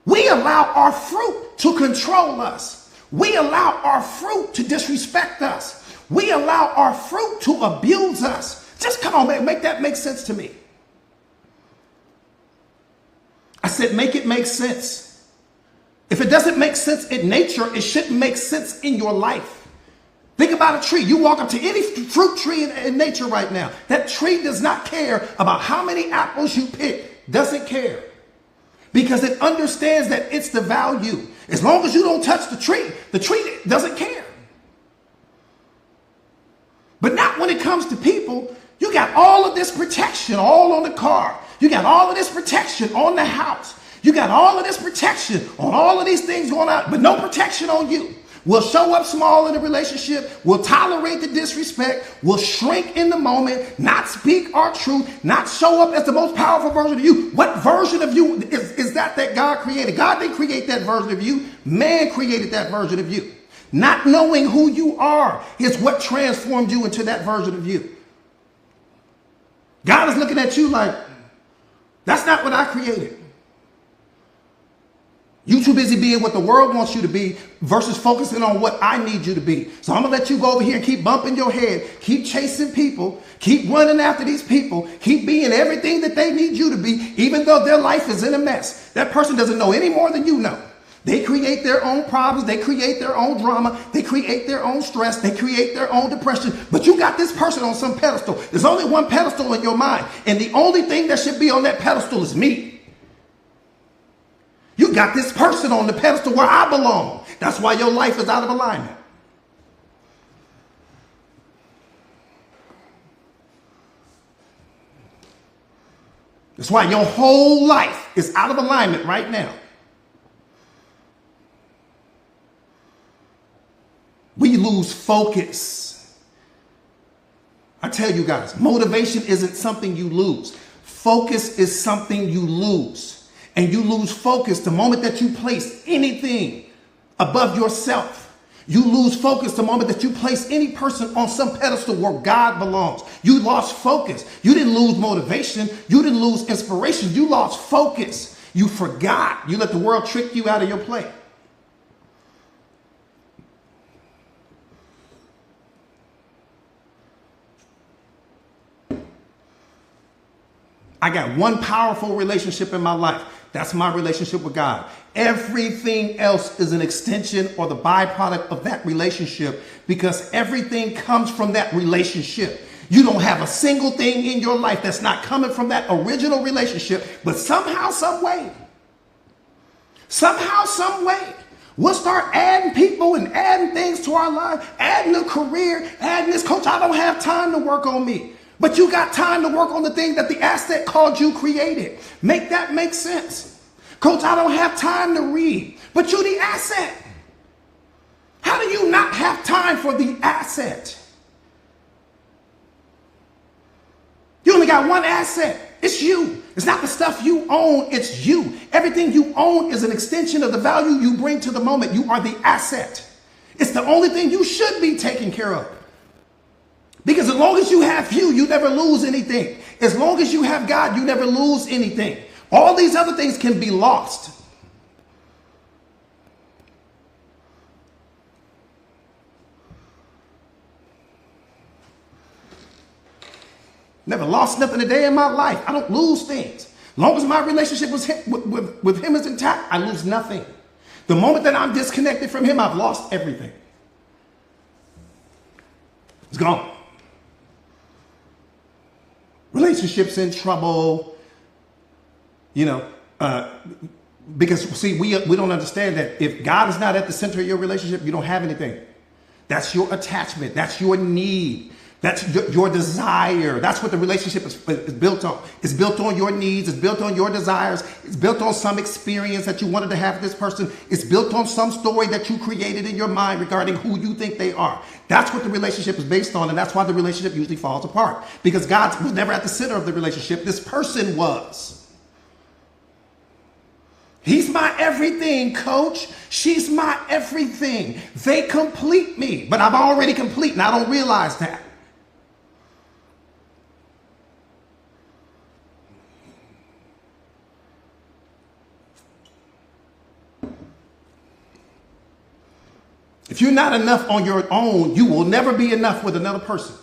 We allow our fruit to control us. We allow our fruit to disrespect us. We allow our fruit to abuse us. Just come on, man, make that make sense to me. I said, make it make sense. If it doesn't make sense in nature, it shouldn't make sense in your life. Think about a tree. You walk up to any fruit tree in nature right now. That tree does not care about how many apples you pick. Doesn't care. Because it understands that it's the value. As long as you don't touch the tree doesn't care. But not when it comes to people. You got all of this protection all on the car. You got all of this protection on the house. You got all of this protection on all of these things going on, but no protection on you. We'll show up small in a relationship. We'll tolerate the disrespect. We'll shrink in the moment, not speak our truth, not show up as the most powerful version of you. What version of you is that God created? God didn't create that version of you. Man created that version of you. Not knowing who you are is what transformed you into that version of you. God is looking at you like, that's not what I created. You too busy being what the world wants you to be versus focusing on what I need you to be. So I'm going to let you go over here and keep bumping your head, keep chasing people, keep running after these people, keep being everything that they need you to be, even though their life is in a mess. That person doesn't know any more than you know. They create their own problems. They create their own drama. They create their own stress. They create their own depression. But you got this person on some pedestal. There's only one pedestal in your mind. And the only thing that should be on that pedestal is me. You got this person on the pedestal where I belong. That's why your life is out of alignment. That's why your whole life is out of alignment right now. We lose focus. I tell you guys, motivation isn't something you lose. Focus is something you lose. And you lose focus the moment that you place anything above yourself. You lose focus the moment that you place any person on some pedestal where God belongs. You lost focus. You didn't lose motivation. You didn't lose inspiration. You lost focus. You forgot. You let the world trick you out of your play. I got one powerful relationship in my life. That's my relationship with God. Everything else is an extension or the byproduct of that relationship because everything comes from that relationship. You don't have a single thing in your life that's not coming from that original relationship, but somehow, some way, we'll start adding people and adding things to our life, adding a career, adding this. Coach, I don't have time to work on me. But you got time to work on the thing that the asset called you created. Make that make sense. Coach, I don't have time to read, but you're the asset. How do you not have time for the asset? You only got one asset. It's you. It's not the stuff you own. It's you. Everything you own is an extension of the value you bring to the moment. You are the asset. It's the only thing you should be taking care of. Because as long as you have you never lose anything. As long as you have God, you never lose anything. All these other things can be lost. Never lost nothing a day in my life. I don't lose things. As long as my relationship with him is intact, I lose nothing. The moment that I'm disconnected from him, I've lost everything. It's gone. Relationships in trouble, because see, we don't understand that if God is not at the center of your relationship, you don't have anything. That's your attachment. That's your need. That's your desire. That's what the relationship is built on. It's built on your needs. It's built on your desires. It's built on some experience that you wanted to have with this person. It's built on some story that you created in your mind regarding who you think they are. That's what the relationship is based on. And that's why the relationship usually falls apart. Because God was never at the center of the relationship. This person was. He's my everything, coach. She's my everything. They complete me. But I'm already complete and I don't realize that. If you're not enough on your own, you will never be enough with another person.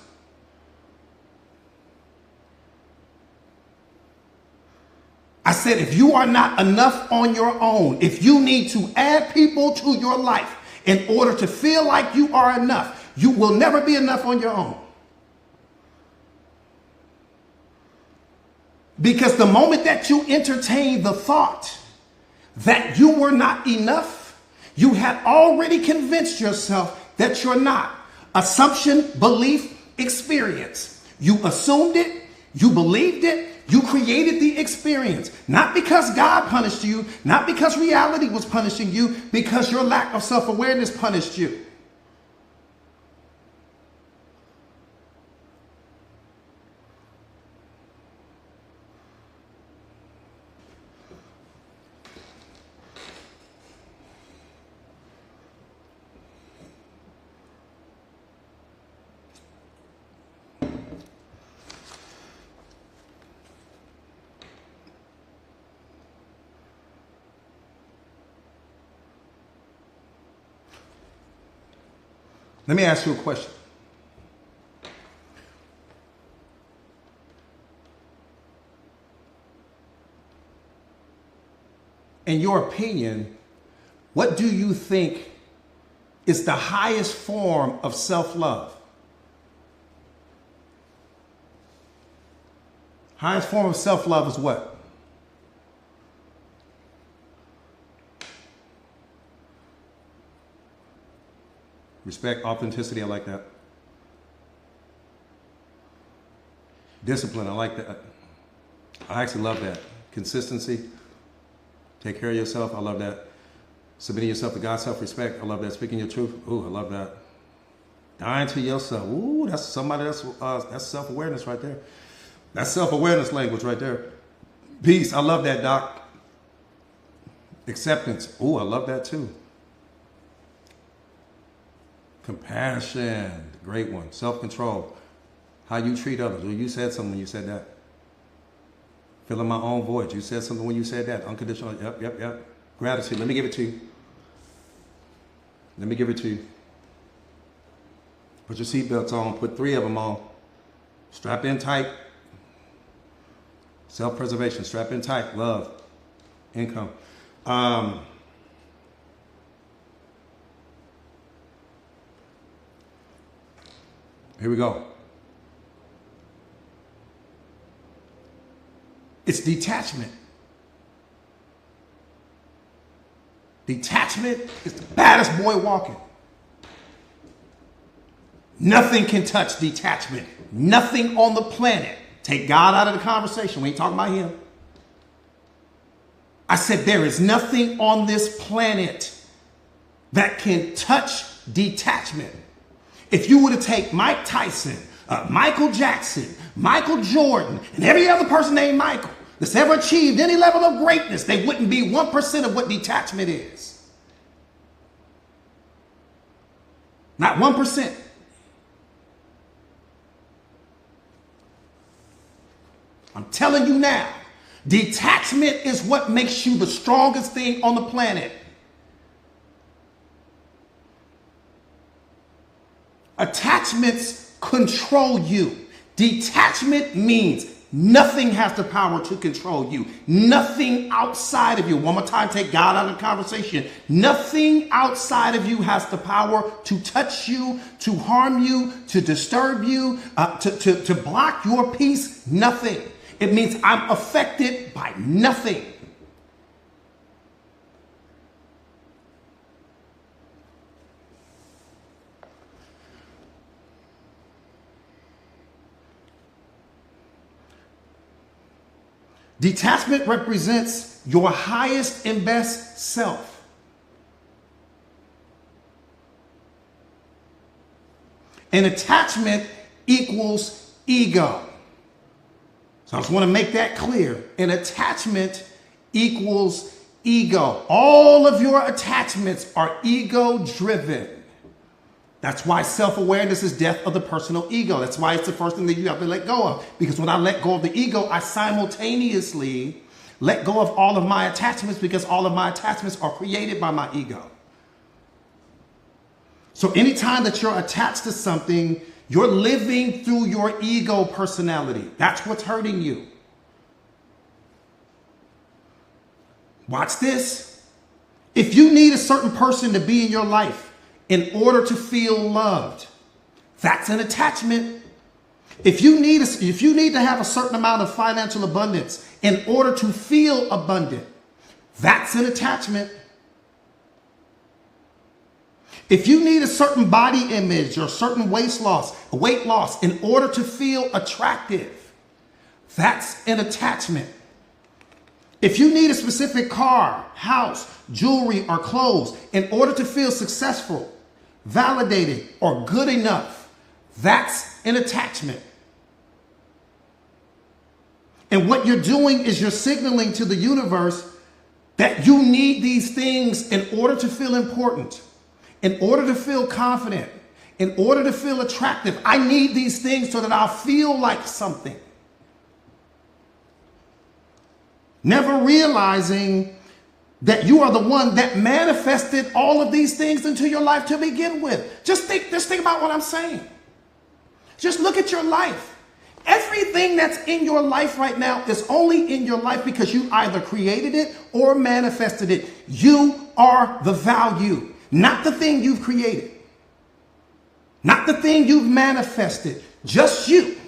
I said, if you are not enough on your own, if you need to add people to your life in order to feel like you are enough, you will never be enough on your own. Because the moment that you entertain the thought that you were not enough, you had already convinced yourself that you're not. Assumption, belief, experience. You assumed it, You believed it. You created the experience. Not because God punished you, not because reality was punishing you, because your lack of self-awareness punished you. Let me ask you a question. In your opinion, what do you think is the highest form of self-love? Highest form of self-love is what? Respect, authenticity, I like that. Discipline, I like that. I actually love that. Consistency, take care of yourself, I love that. Submitting yourself to God's self-respect, I love that. Speaking your truth, ooh, I love that. Dying to yourself, ooh, that's somebody that's self-awareness right there. That's self-awareness language right there. Peace, I love that, Doc. Acceptance, ooh, I love that too. Compassion, great one. Self-control, how you treat others. Well, you said something when you said that. Filling my own void. You said something when you said that. Unconditional, yep. Gratitude, let me give it to you. Let me give it to you. Put your seatbelts on, put 3 of them on. Strap in tight. Self-preservation, strap in tight. Love, income. Here we go. It's detachment. Detachment is the baddest boy walking. Nothing can touch detachment. Nothing on the planet. Take God out of the conversation. We ain't talking about him. I said there is nothing on this planet that can touch detachment. If you were to take Mike Tyson, Michael Jackson, Michael Jordan, and every other person named Michael that's ever achieved any level of greatness, they wouldn't be 1% of what detachment is. Not 1%. I'm telling you now, detachment is what makes you the strongest thing on the planet. Attachments control you. Detachment means nothing has the power to control you. Nothing outside of you. One more time, take God out of the conversation. Nothing outside of you has the power to touch you, to harm you, to disturb you, to block your peace. Nothing. It means I'm affected by nothing. Detachment represents your highest and best self. And attachment equals ego. So I just want to make that clear. An attachment equals ego. All of your attachments are ego-driven. That's why self-awareness is death of the personal ego. That's why it's the first thing that you have to let go of. Because when I let go of the ego, I simultaneously let go of all of my attachments, because all of my attachments are created by my ego. So anytime that you're attached to something, you're living through your ego personality. That's what's hurting you. Watch this. If you need a certain person to be in your life in order to feel loved, that's an attachment. If you need to have a certain amount of financial abundance in order to feel abundant, that's an attachment. If you need a certain body image or certain weight loss in order to feel attractive, That's an attachment. If you need a specific car, house, jewelry, or clothes in order to feel successful, validated, or good enough, that's an attachment. And what you're doing is you're signaling to the universe that you need these things in order to feel important, in order to feel confident, in order to feel attractive. I need these things so that I'll feel like something. Never realizing that you are the one that manifested all of these things into your life to begin with. Just think about what I'm saying. Just look at your life. Everything that's in your life right now is only in your life because you either created it or manifested it. You are the value, not the thing you've created, not the thing you've manifested, just you.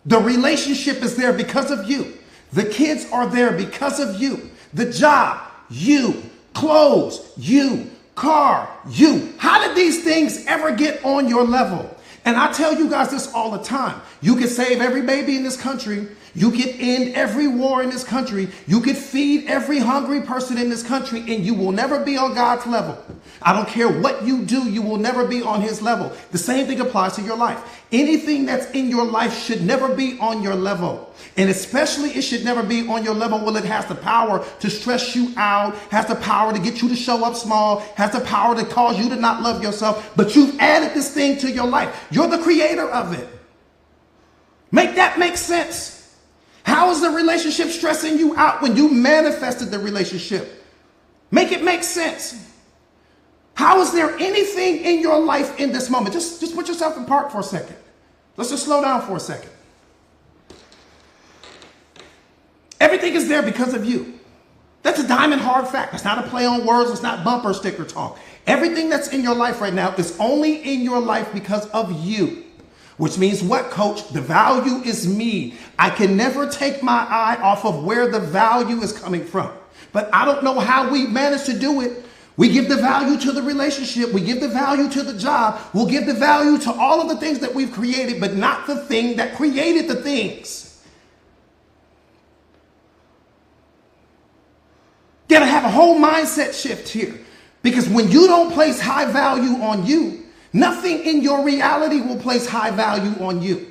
The relationship is there because of you. The kids are there because of you. The job, you. Clothes, you. Car, you. How did these things ever get on your level? And I tell you guys this all the time. You can save every baby in this country. You can end every war in this country. You can feed every hungry person in this country, and you will never be on God's level. I don't care what you do, you will never be on his level. The same thing applies to your life. Anything that's in your life should never be on your level. And especially it should never be on your level when it has the power to stress you out, has the power to get you to show up small, has the power to cause you to not love yourself. But you've added this thing to your life. You're the creator of it. Make that make sense. How is the relationship stressing you out when you manifested the relationship? Make it make sense. How is there anything in your life in this moment? Just put yourself in park for a second. Let's just slow down for a second. Everything is there because of you. That's a diamond hard fact. That's not a play on words. It's not bumper sticker talk. Everything that's in your life right now is only in your life because of you. Which means what, coach? The value is me. I can never take my eye off of where the value is coming from. But I don't know how we manage to do it. We give the value to the relationship. We give the value to the job. We'll give the value to all of the things that we've created, but not the thing that created the things. Got to have a whole mindset shift here. Because when you don't place high value on you, nothing in your reality will place high value on you.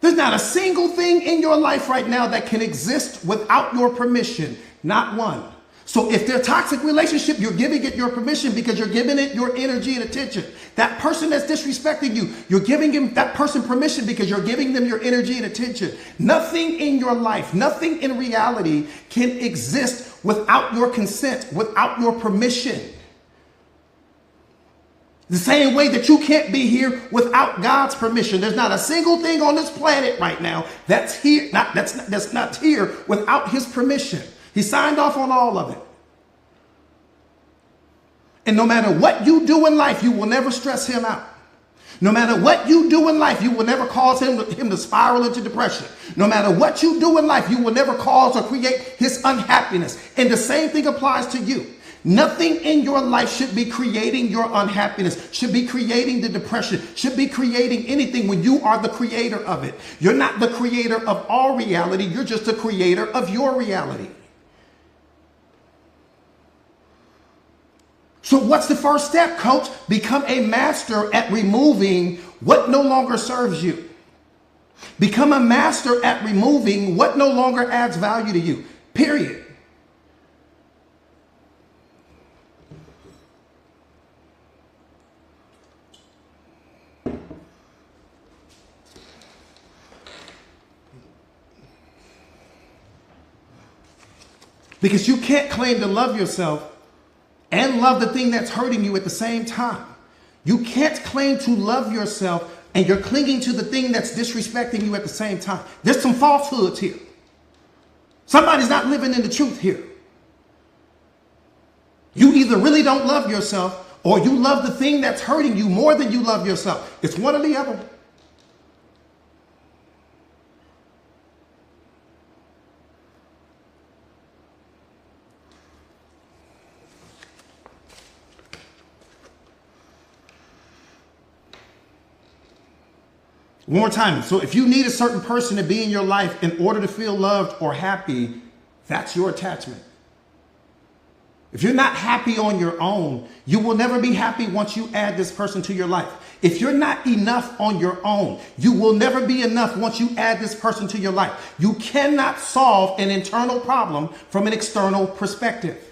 There's not a single thing in your life right now that can exist without your permission. Not one. So if they're a toxic relationship, you're giving it your permission because you're giving it your energy and attention. That person that's disrespecting you, you're giving that person permission because you're giving them your energy and attention. Nothing in your life, nothing in reality can exist without your consent, without your permission. The same way that you can't be here without God's permission. There's not a single thing on this planet right now that's here, that's not here without his permission. He signed off on all of it. And no matter what you do in life, you will never stress him out. No matter what you do in life, you will never cause him to spiral into depression. No matter what you do in life, you will never cause or create his unhappiness. And the same thing applies to you. Nothing in your life should be creating your unhappiness, should be creating the depression, should be creating anything when you are the creator of it. You're not the creator of all reality. You're just the creator of your reality. So what's the first step, coach? Become a master at removing what no longer serves you. Become a master at removing what no longer adds value to you. Period. Because you can't claim to love yourself and love the thing that's hurting you at the same time. You can't claim to love yourself and you're clinging to the thing that's disrespecting you at the same time. There's some falsehoods here. Somebody's not living in the truth here. You either really don't love yourself or you love the thing that's hurting you more than you love yourself. It's one or the other. One more time. So if you need a certain person to be in your life in order to feel loved or happy, that's your attachment. If you're not happy on your own, you will never be happy once you add this person to your life. If you're not enough on your own, you will never be enough once you add this person to your life. You cannot solve an internal problem from an external perspective.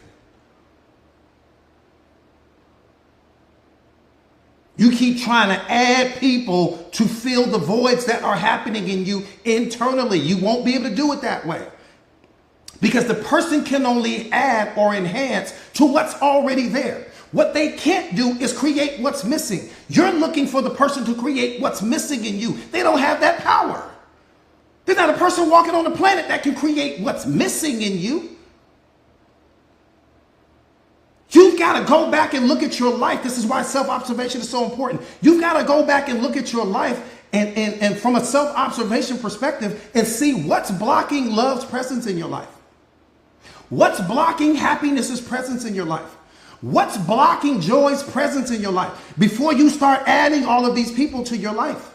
You keep trying to add people to fill the voids that are happening in you internally. You won't be able to do it that way. Because the person can only add or enhance to what's already there. What they can't do is create what's missing. You're looking for the person to create what's missing in you. They don't have that power. There's not a person walking on the planet that can create what's missing in you. You've got to go back and look at your life. This is why self-observation is so important. You've got to go back and look at your life and from a self-observation perspective and see what's blocking love's presence in your life. What's blocking happiness's presence in your life? What's blocking joy's presence in your life before you start adding all of these people to your life?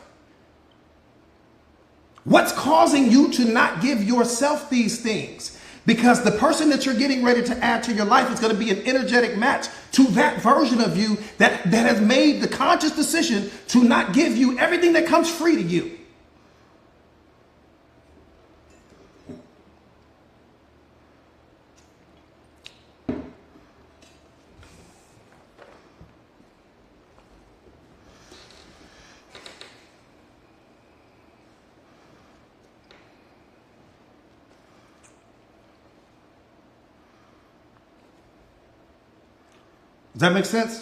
What's causing you to not give yourself these things? Because the person that you're getting ready to add to your life is going to be an energetic match to that version of you that has made the conscious decision to not give you everything that comes free to you. Does that make sense?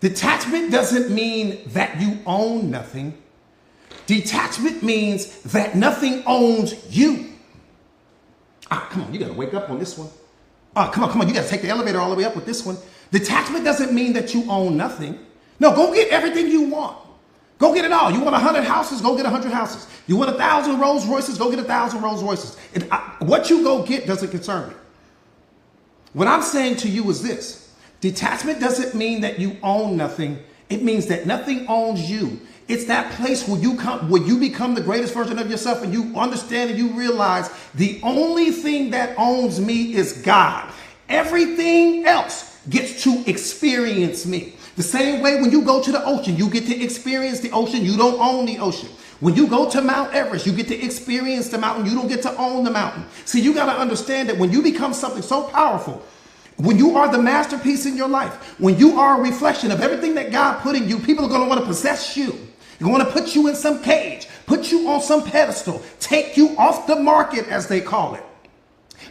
Detachment doesn't mean that you own nothing. Detachment means that nothing owns you. Come on, you got to wake up on this one. Come on, you got to take the elevator all the way up with this one. Detachment doesn't mean that you own nothing. No, go get everything you want. Go get it all. You want 100 houses, go get 100 houses. You want 1,000 Rolls Royces, go get 1,000 Rolls Royces. What you go get doesn't concern me. What I'm saying to you is this. Detachment doesn't mean that you own nothing. It means that nothing owns you. It's that place where you become the greatest version of yourself and you understand and you realize the only thing that owns me is God. Everything else gets to experience me. The same way when you go to the ocean, you get to experience the ocean. You don't own the ocean. When you go to Mount Everest, you get to experience the mountain. You don't get to own the mountain. See, you got to understand that when you become something so powerful, when you are the masterpiece in your life, when you are a reflection of everything that God put in you, people are going to want to possess you. They're going to put you in some cage, put you on some pedestal, take you off the market, as they call it,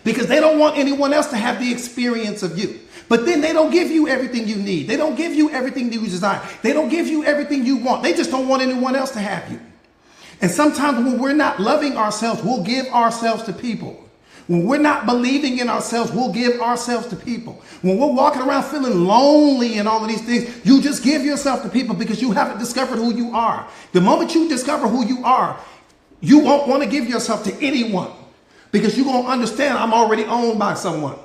because they don't want anyone else to have the experience of you. But then they don't give you everything you need. They don't give you everything that you desire. They don't give you everything you want. They just don't want anyone else to have you. And sometimes when we're not loving ourselves, we'll give ourselves to people. When we're not believing in ourselves, we'll give ourselves to people. When we're walking around feeling lonely and all of these things, you just give yourself to people because you haven't discovered who you are. The moment you discover who you are, you won't want to give yourself to anyone because you're going to understand I'm already owned by someone.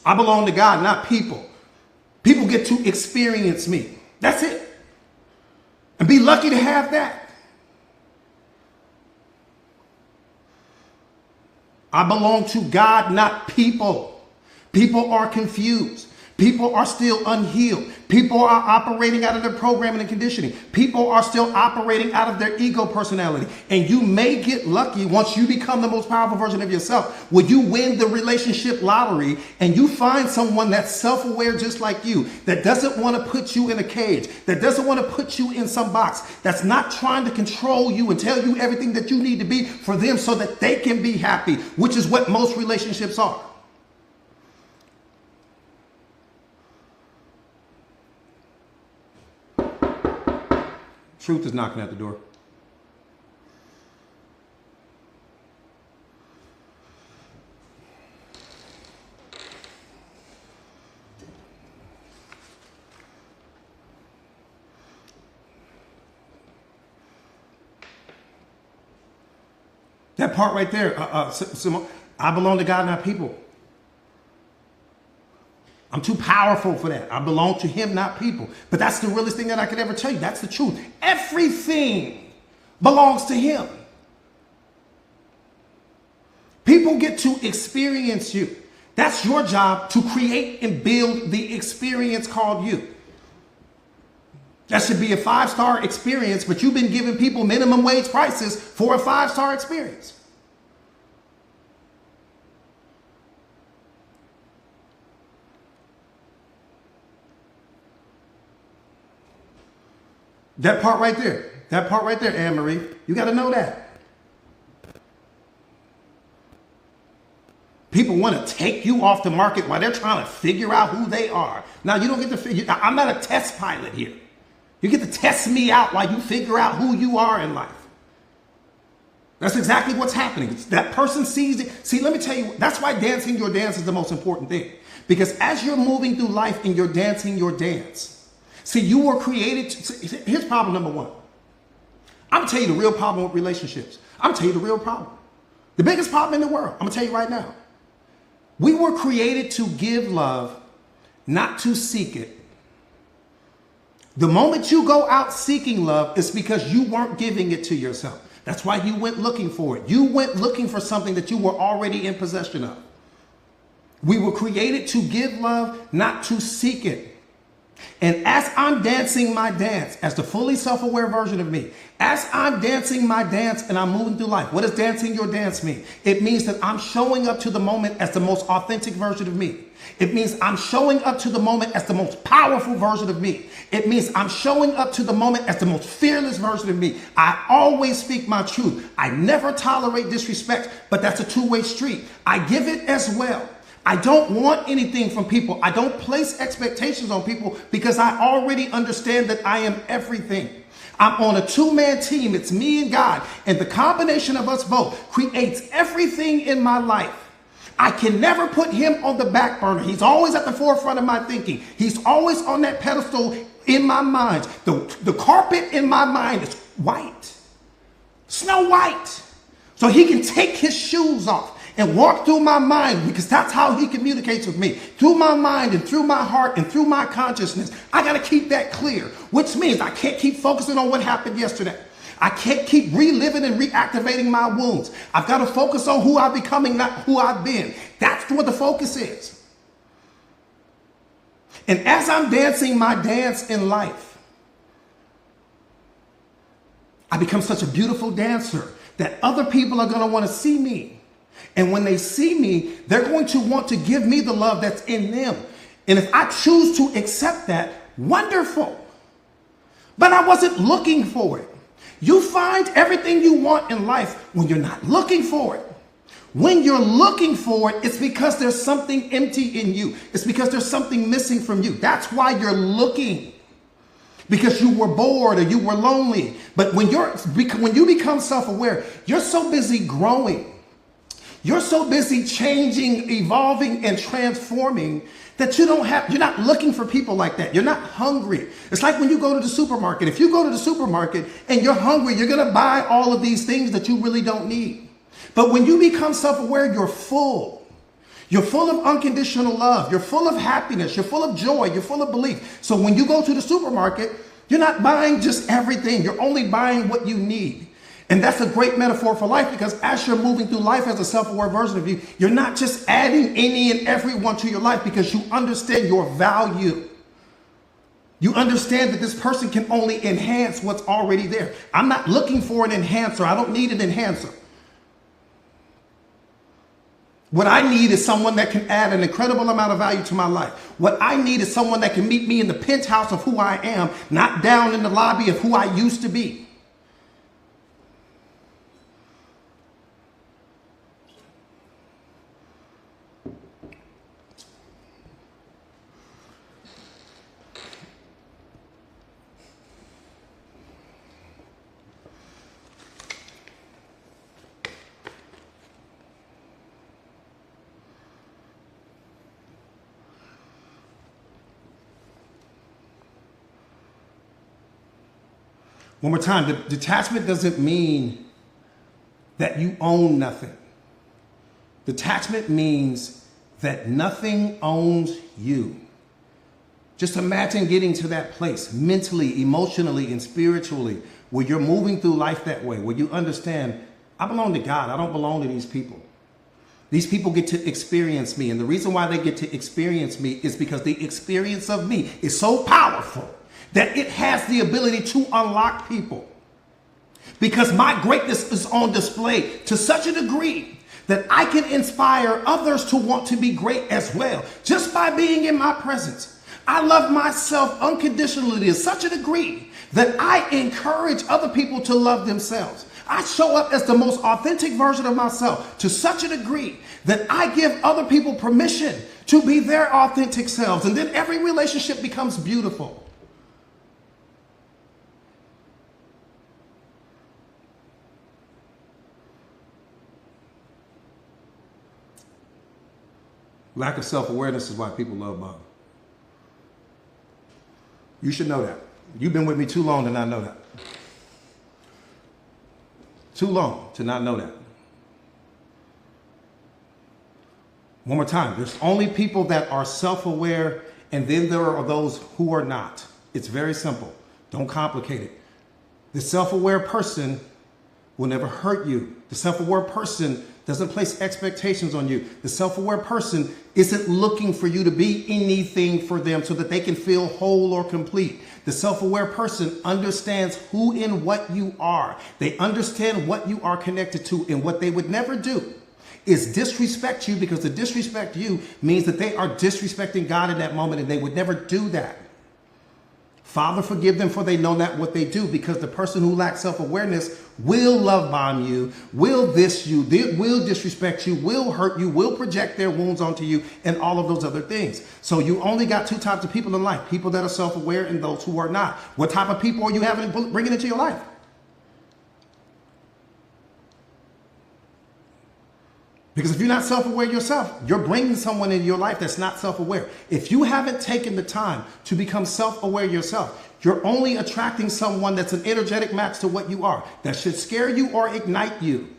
I belong to God, not people. People get to experience me. That's it. And be lucky to have that. I belong to God, not people. People are confused. People are still unhealed. People are operating out of their programming and conditioning. People are still operating out of their ego personality. And you may get lucky once you become the most powerful version of yourself, when you win the relationship lottery and you find someone that's self-aware just like you, that doesn't want to put you in a cage, that doesn't want to put you in some box, that's not trying to control you and tell you everything that you need to be for them so that they can be happy, which is what most relationships are. Truth is knocking at the door. That part right there, I belong to God, not people. I'm I'm too powerful for that. I belong to him, not people. But that's the realest thing that I could ever tell you. That's the truth. Everything belongs to him. People get to experience you. That's your job, to create and build the experience called you. That should be a 5-star experience, but you've been giving people minimum wage prices for a 5-star experience. That part right there, Anne-Marie, you got to know that. People want to take you off the market while they're trying to figure out who they are. Now, you don't get to figure, I'm not a test pilot here. You get to test me out while you figure out who you are in life. That's exactly what's happening. That person sees it. See, let me tell you, that's why dancing your dance is the most important thing. Because as you're moving through life and you're dancing your dance, see, you were created. Here's problem number one. I'm going to tell you the real problem with relationships. I'm going to tell you the real problem. The biggest problem in the world. I'm going to tell you right now. We were created to give love, not to seek it. The moment you go out seeking love, it's because you weren't giving it to yourself. That's why you went looking for it. You went looking for something that you were already in possession of. We were created to give love, not to seek it. And as I'm dancing my dance, as the fully self-aware version of me, as I'm dancing my dance and I'm moving through life, what does dancing your dance mean? It means that I'm showing up to the moment as the most authentic version of me. It means I'm showing up to the moment as the most powerful version of me. It means I'm showing up to the moment as the most fearless version of me. I always speak my truth. I never tolerate disrespect, but that's a two-way street. I give it as well. I don't want anything from people. I don't place expectations on people because I already understand that I am everything. I'm on a two-man team. It's me and God. And the combination of us both creates everything in my life. I can never put him on the back burner. He's always at the forefront of my thinking. He's always on that pedestal in my mind. The carpet in my mind is white. Snow White. So he can take his shoes off and walk through my mind, because that's how he communicates with me. Through my mind and through my heart and through my consciousness. I got to keep that clear, which means I can't keep focusing on what happened yesterday. I can't keep reliving and reactivating my wounds. I've got to focus on who I'm becoming, not who I've been. That's what the focus is. And as I'm dancing my dance in life, I become such a beautiful dancer that other people are going to want to see me. And when they see me, they're going to want to give me the love that's in them. And if I choose to accept that, wonderful. But I wasn't looking for it. You find everything you want in life when you're not looking for it. When you're looking for it, it's because there's something empty in you. It's because there's something missing from you. That's why you're looking. Because you were bored or you were lonely. But when you become self-aware, you're so busy growing. You're so busy changing, evolving, and transforming that you're not looking for people like that. You're not hungry. It's like when you go to the supermarket. If you go to the supermarket and you're hungry, you're going to buy all of these things that you really don't need. But when you become self-aware, you're full. You're full of unconditional love. You're full of happiness. You're full of joy. You're full of belief. So when you go to the supermarket, you're not buying just everything. You're only buying what you need. And that's a great metaphor for life, because as you're moving through life as a self-aware version of you, you're not just adding any and everyone to your life, because you understand your value. You understand that this person can only enhance what's already there. I'm not looking for an enhancer. I don't need an enhancer. What I need is someone that can add an incredible amount of value to my life. What I need is someone that can meet me in the penthouse of who I am, not down in the lobby of who I used to be. One more time, detachment doesn't mean that you own nothing. Detachment means that nothing owns you. Just imagine getting to that place mentally, emotionally, and spiritually where you're moving through life that way, where you understand, I belong to God. I don't belong to these people. These people get to experience me. And the reason why they get to experience me is because the experience of me is so powerful that it has the ability to unlock people. Because my greatness is on display to such a degree that I can inspire others to want to be great as well, just by being in my presence. I love myself unconditionally to such a degree that I encourage other people to love themselves. I show up as the most authentic version of myself to such a degree that I give other people permission to be their authentic selves. And then every relationship becomes beautiful. Lack of self-awareness is why people love Bob. You should know that. You've been with me too long to not know that. Too long to not know that. One more time. There's only people that are self-aware, and then there are those who are not. It's very simple. Don't complicate it. The self-aware person will never hurt you. The self-aware person doesn't place expectations on you. The self-aware person isn't looking for you to be anything for them so that they can feel whole or complete. The self-aware person understands who and what you are. They understand what you are connected to, and what they would never do is disrespect you, because to disrespect you means that they are disrespecting God in that moment, and they would never do that. Father, forgive them, for they know not what they do, because the person who lacks self-awareness will love bomb you, will diss you, will disrespect you, will hurt you, will project their wounds onto you, and all of those other things. So you only got two types of people in life: people that are self-aware and those who are not. What type of people are you bringing into your life? Because if you're not self-aware yourself, you're bringing someone in your life that's not self-aware. If you haven't taken the time to become self-aware yourself, you're only attracting someone that's an energetic match to what you are, that should scare you or ignite you.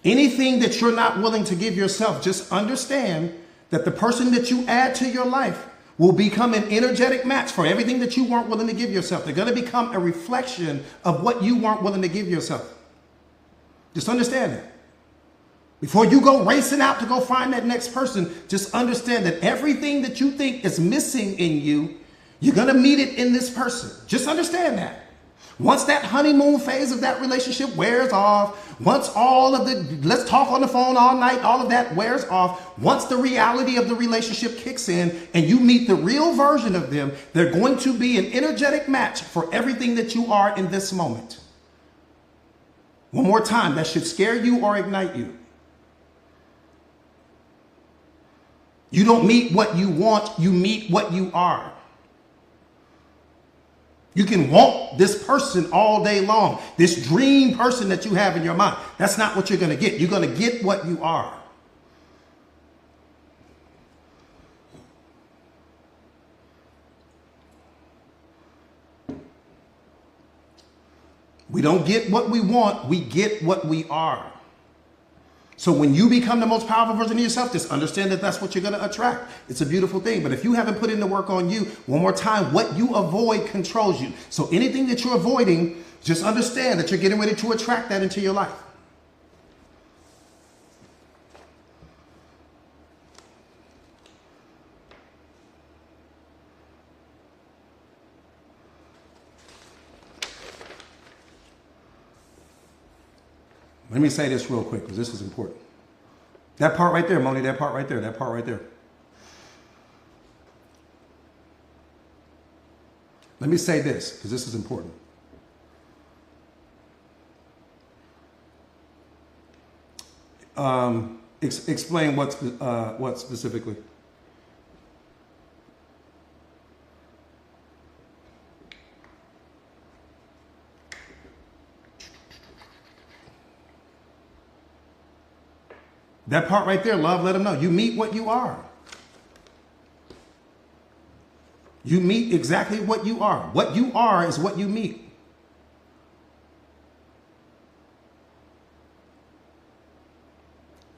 Anything that you're not willing to give yourself, just understand that the person that you add to your life will become an energetic match for everything that you weren't willing to give yourself. They're going to become a reflection of what you weren't willing to give yourself. Just understand that. Before you go racing out to go find that next person, just understand that everything that you think is missing in you, you're going to meet it in this person. Just understand that. Once that honeymoon phase of that relationship wears off, once all of the let's talk on the phone all night, all of that wears off, once the reality of the relationship kicks in and you meet the real version of them, they're going to be an energetic match for everything that you are in this moment. One more time, that should scare you or ignite you. You don't meet what you want, you meet what you are. You can want this person all day long, this dream person that you have in your mind. That's not what you're going to get. You're going to get what you are. We don't get what we want, we get what we are. So when you become the most powerful version of yourself, just understand that that's what you're going to attract. It's a beautiful thing. But if you haven't put in the work on you, one more time, what you avoid controls you. So anything that you're avoiding, just understand that you're getting ready to attract that into your life. Let me say this real quick, because this is important. That part right there, Moni, that part right there, that part right there. Let me say this, because this is important. Explain what specifically. That part right there, love, let them know. You meet what you are. You meet exactly what you are. What you are is what you meet.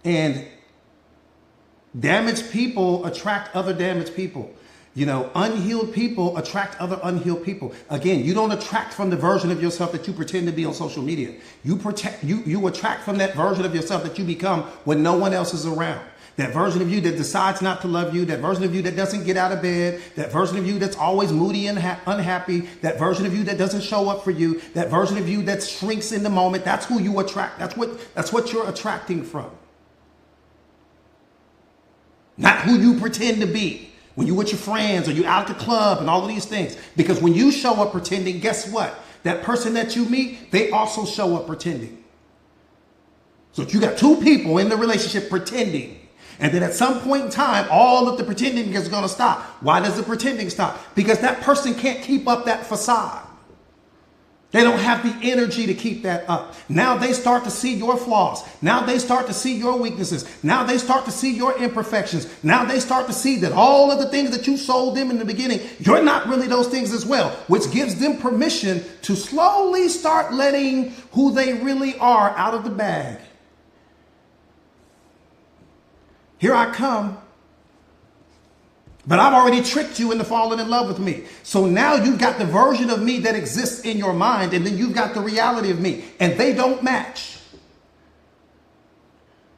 And damaged people attract other damaged people. You know, unhealed people attract other unhealed people. Again, you don't attract from the version of yourself that you pretend to be on social media. You attract from that version of yourself that you become when no one else is around. That version of you that decides not to love you, that version of you that doesn't get out of bed, that version of you that's always moody and unhappy, that version of you that doesn't show up for you, that version of you that shrinks in the moment. That's who you attract. That's what you're attracting from. Not who you pretend to be when you're with your friends or you're out at the club and all of these things. Because when you show up pretending, guess what? That person that you meet, they also show up pretending. So you got two people in the relationship pretending. And then at some point in time, all of the pretending is going to stop. Why does the pretending stop? Because that person can't keep up that facade. They don't have the energy to keep that up. Now they start to see your flaws. Now they start to see your weaknesses. Now they start to see your imperfections. Now they start to see that all of the things that you sold them in the beginning, you're not really those things as well, which gives them permission to slowly start letting who they really are out of the bag. Here I come. But I've already tricked you into falling in love with me. So now you've got the version of me that exists in your mind, and then you've got the reality of me, and they don't match.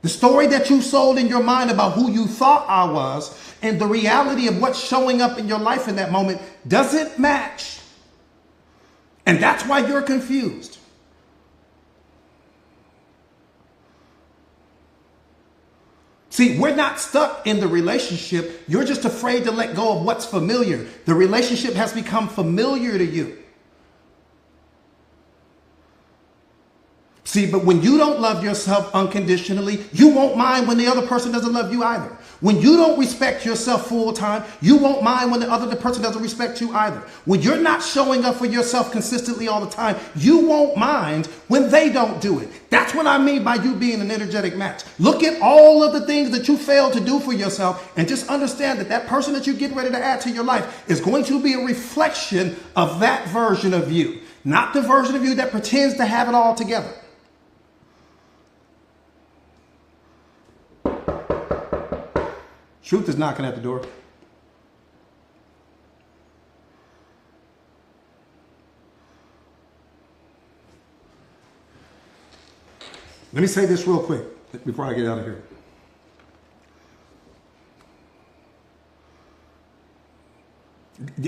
The story that you sold in your mind about who you thought I was and the reality of what's showing up in your life in that moment doesn't match. And that's why you're confused. See, we're not stuck in the relationship. You're just afraid to let go of what's familiar. The relationship has become familiar to you. See, but when you don't love yourself unconditionally, you won't mind when the other person doesn't love you either. When you don't respect yourself full time, you won't mind when the other person doesn't respect you either. When you're not showing up for yourself consistently all the time, you won't mind when they don't do it. That's what I mean by you being an energetic match. Look at all of the things that you failed to do for yourself and just understand that that person that you get ready to add to your life is going to be a reflection of that version of you, not the version of you that pretends to have it all together. Truth is knocking at the door. Let me say this real quick before I get out of here.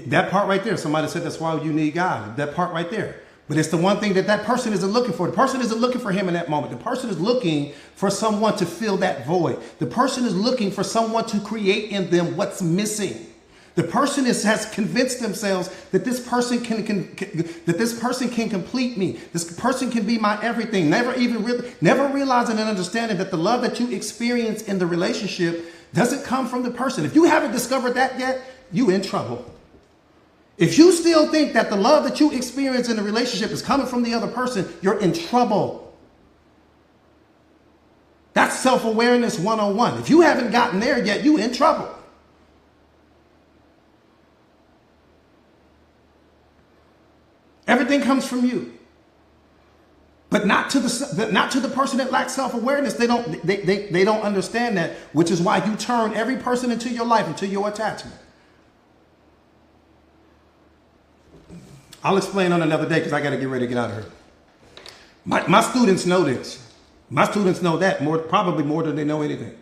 That part right there, somebody said that's why you need God. That part right there. But it's the one thing that person isn't looking for. The person isn't looking for him in that moment. The person is looking for someone to fill that void. The person is looking for someone to create in them what's missing. The person has convinced themselves that this person can complete me. This person can be my everything. Never realizing and understanding that the love that you experience in the relationship doesn't come from the person. If you haven't discovered that yet, you in trouble. If you still think that the love that you experience in a relationship is coming from the other person, you're in trouble. That's self-awareness 101. If you haven't gotten there yet, you're in trouble. Everything comes from you. But not to the person that lacks self-awareness. They don't understand that, which is why you turn every person into your life, into your attachment. I'll explain on another day because I got to get ready to get out of here. My students know this. My students know that probably more than they know anything.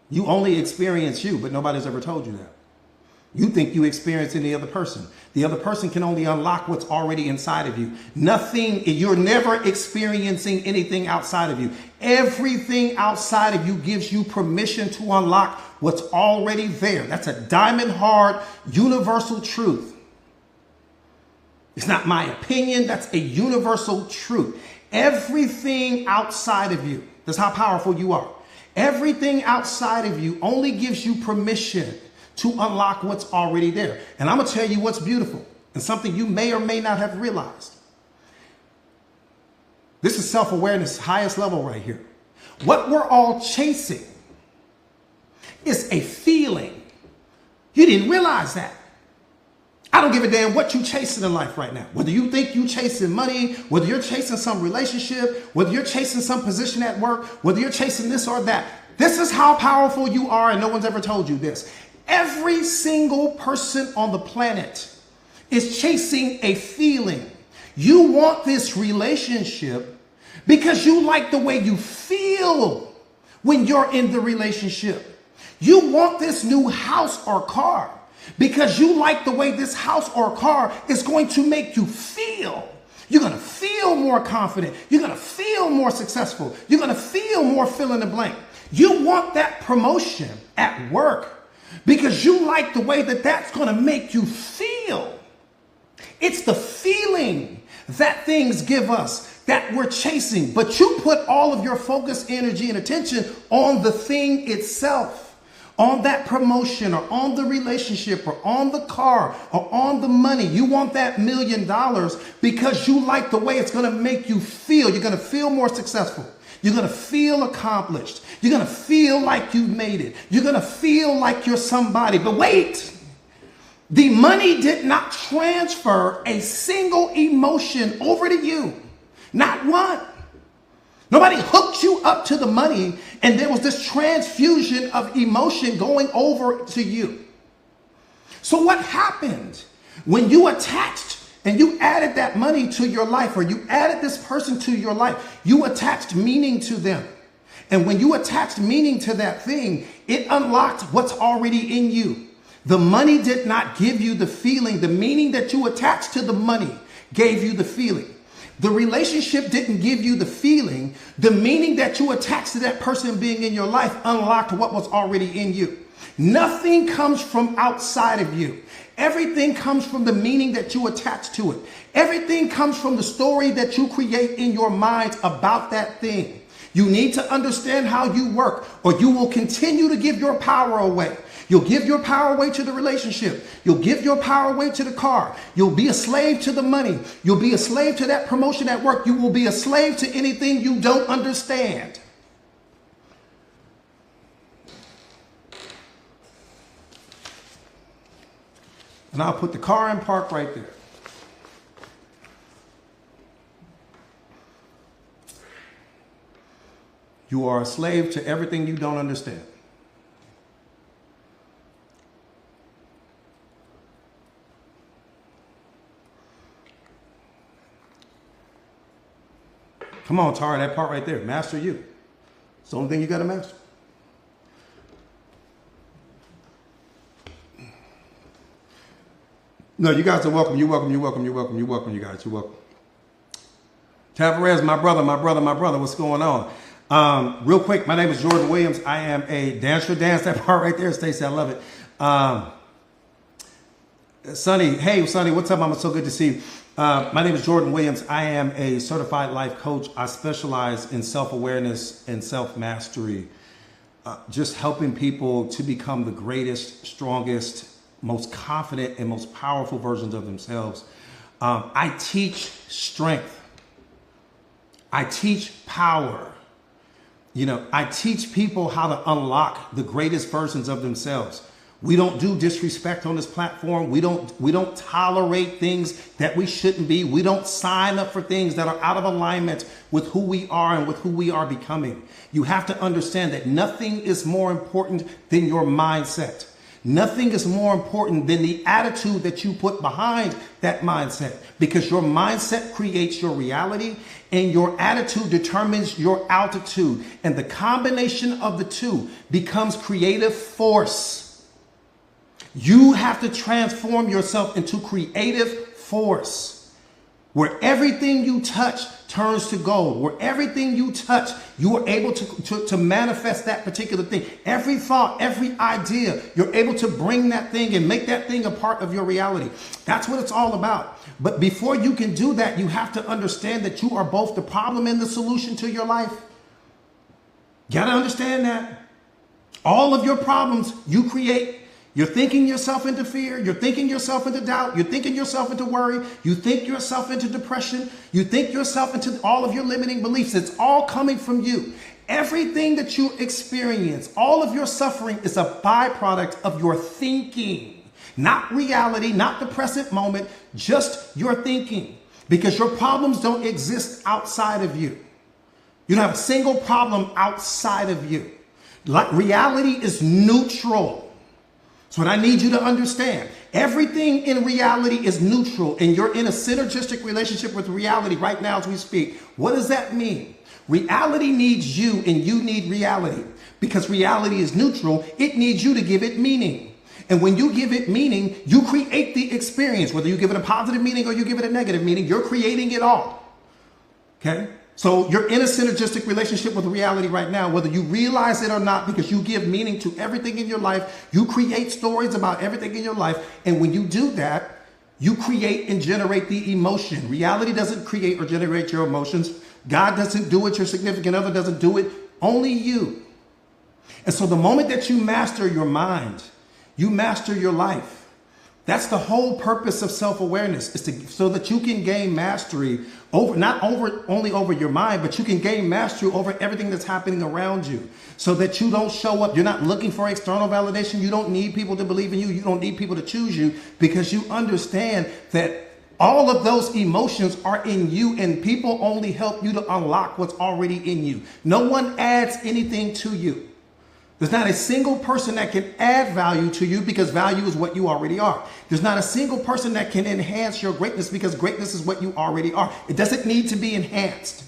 You only experience you, but nobody's ever told you that. You think you experience in the other person. The other person can only unlock what's already inside of you. You're never experiencing anything outside of you. Everything outside of you gives you permission to unlock what's already there. That's a diamond hard, universal truth. It's not my opinion. That's a universal truth. Everything outside of you, that's how powerful you are. Everything outside of you only gives you permission to unlock what's already there. And I'm going to tell you what's beautiful and something you may or may not have realized. This is self-awareness, highest level right here. What we're all chasing is a feeling. You didn't realize that. I I don't give a damn what you chasing in life right now. Whether you think you chasing money, whether you're chasing some relationship, whether you're chasing some position at work, whether you're chasing this or that. This is how powerful you are, and no one's ever told you this. Every single person on the planet is chasing a feeling. You want this relationship because you like the way you feel when you're in the relationship. You want this new house or car because you like the way this house or car is going to make you feel. You're going to feel more confident. You're going to feel more successful. You're going to feel more fill in the blank. You want that promotion at work because you like the way that that's going to make you feel. It's the feeling that things give us that we're chasing, but you put all of your focus, energy, and attention on the thing itself, on that promotion or on the relationship or on the car or on the money. You want that $1 million because you like the way it's going to make you feel. You're going to feel more successful. You're going to feel accomplished. You're going to feel like you've made it. You're going to feel like you're somebody. But wait, the money did not transfer a single emotion over to you. Not one. Nobody hooked you up to the money and there was this transfusion of emotion going over to you. So what happened when you attached and you added that money to your life, or you added this person to your life? You attached meaning to them. And when you attached meaning to that thing, it unlocked what's already in you. The money did not give you the feeling. The meaning that you attached to the money gave you the feeling. The relationship didn't give you the feeling. The meaning that you attached to that person being in your life unlocked what was already in you. Nothing comes from outside of you. Everything comes from the meaning that you attach to it. Everything comes from the story that you create in your mind about that thing. You need to understand how you work, or you will continue to give your power away. You'll give your power away to the relationship. You'll give your power away to the car. You'll be a slave to the money. You'll be a slave to that promotion at work. You will be a slave to anything you don't understand. And I'll put the car in park right there. You are a slave to everything you don't understand. Come on, Tara, that part right there. Master you. It's the only thing you got to master. No, you guys are welcome. You're welcome. You're welcome. You're welcome. You're welcome, you guys. You're welcome. Tavares, my brother. What's going on? Real quick, my name is Jordan Williams. I am a dancer. Dance that part right there, Stacey. I love it. Sonny, hey, Sonny, what's up, mama? So good to see you. My name is Jordan Williams. I am a certified life coach. I specialize in self-awareness and self-mastery, just helping people to become the greatest, strongest, most confident, and most powerful versions of themselves. I teach strength. I teach power. You know, I teach people how to unlock the greatest versions of themselves. We don't do disrespect on this platform. We don't tolerate things that we shouldn't be. We don't sign up for things that are out of alignment with who we are and with who we are becoming. You have to understand that nothing is more important than your mindset. Nothing is more important than the attitude that you put behind that mindset, because your mindset creates your reality and your attitude determines your altitude. And the combination of the two becomes creative force. You have to transform yourself into creative force, where everything you touch turns to gold, where everything you touch, you are able to manifest that particular thing. Every thought, every idea, you're able to bring that thing and make that thing a part of your reality. That's what it's all about. But before you can do that, you have to understand that you are both the problem and the solution to your life. You gotta understand that. All of your problems you create. You're thinking yourself into fear. You're thinking yourself into doubt. You're thinking yourself into worry. You think yourself into depression. You think yourself into all of your limiting beliefs. It's all coming from you. Everything that you experience, all of your suffering is a byproduct of your thinking. Not reality, not the present moment, just your thinking. Because your problems don't exist outside of you. You don't have a single problem outside of you. Like, reality is neutral. That's what I need you to understand. Everything in reality is neutral, and you're in a synergistic relationship with reality right now as we speak. What does that mean? Reality needs you, and you need reality. Because reality is neutral, it needs you to give it meaning. And when you give it meaning, you create the experience. Whether you give it a positive meaning or you give it a negative meaning, you're creating it all. Okay? So you're in a synergistic relationship with reality right now, whether you realize it or not, because you give meaning to everything in your life. You create stories about everything in your life. And when you do that, you create and generate the emotion. Reality doesn't create or generate your emotions. God doesn't do it. Your significant other doesn't do it. Only you. And so the moment that you master your mind, you master your life. That's the whole purpose of self-awareness, is so that you can gain mastery over, not only over your mind, but you can gain mastery over everything that's happening around you, so that you don't show up. You're not looking for external validation. You don't need people to believe in you. You don't need people to choose you, because you understand that all of those emotions are in you, and people only help you to unlock what's already in you. No one adds anything to you. There's not a single person that can add value to you, because value is what you already are. There's not a single person that can enhance your greatness, because greatness is what you already are. It doesn't need to be enhanced.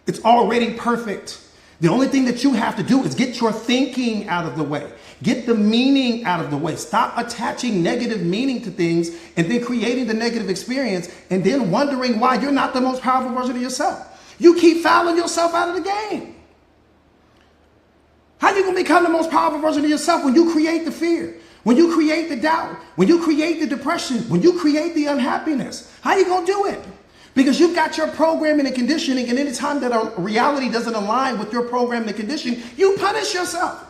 It's already perfect. The only thing that you have to do is get your thinking out of the way. Get the meaning out of the way. Stop attaching negative meaning to things and then creating the negative experience and then wondering why you're not the most powerful version of yourself. You keep fouling yourself out of the game. How are you going to become the most powerful version of yourself when you create the fear, when you create the doubt, when you create the depression, when you create the unhappiness? How are you going to do it? Because you've got your programming and conditioning, and any time that a reality doesn't align with your programming and conditioning, you punish yourself.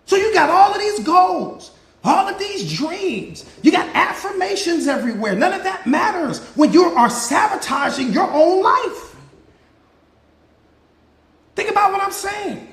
So you got all of these goals, all of these dreams. You got affirmations everywhere. None of that matters when you are sabotaging your own life. Think about what I'm saying.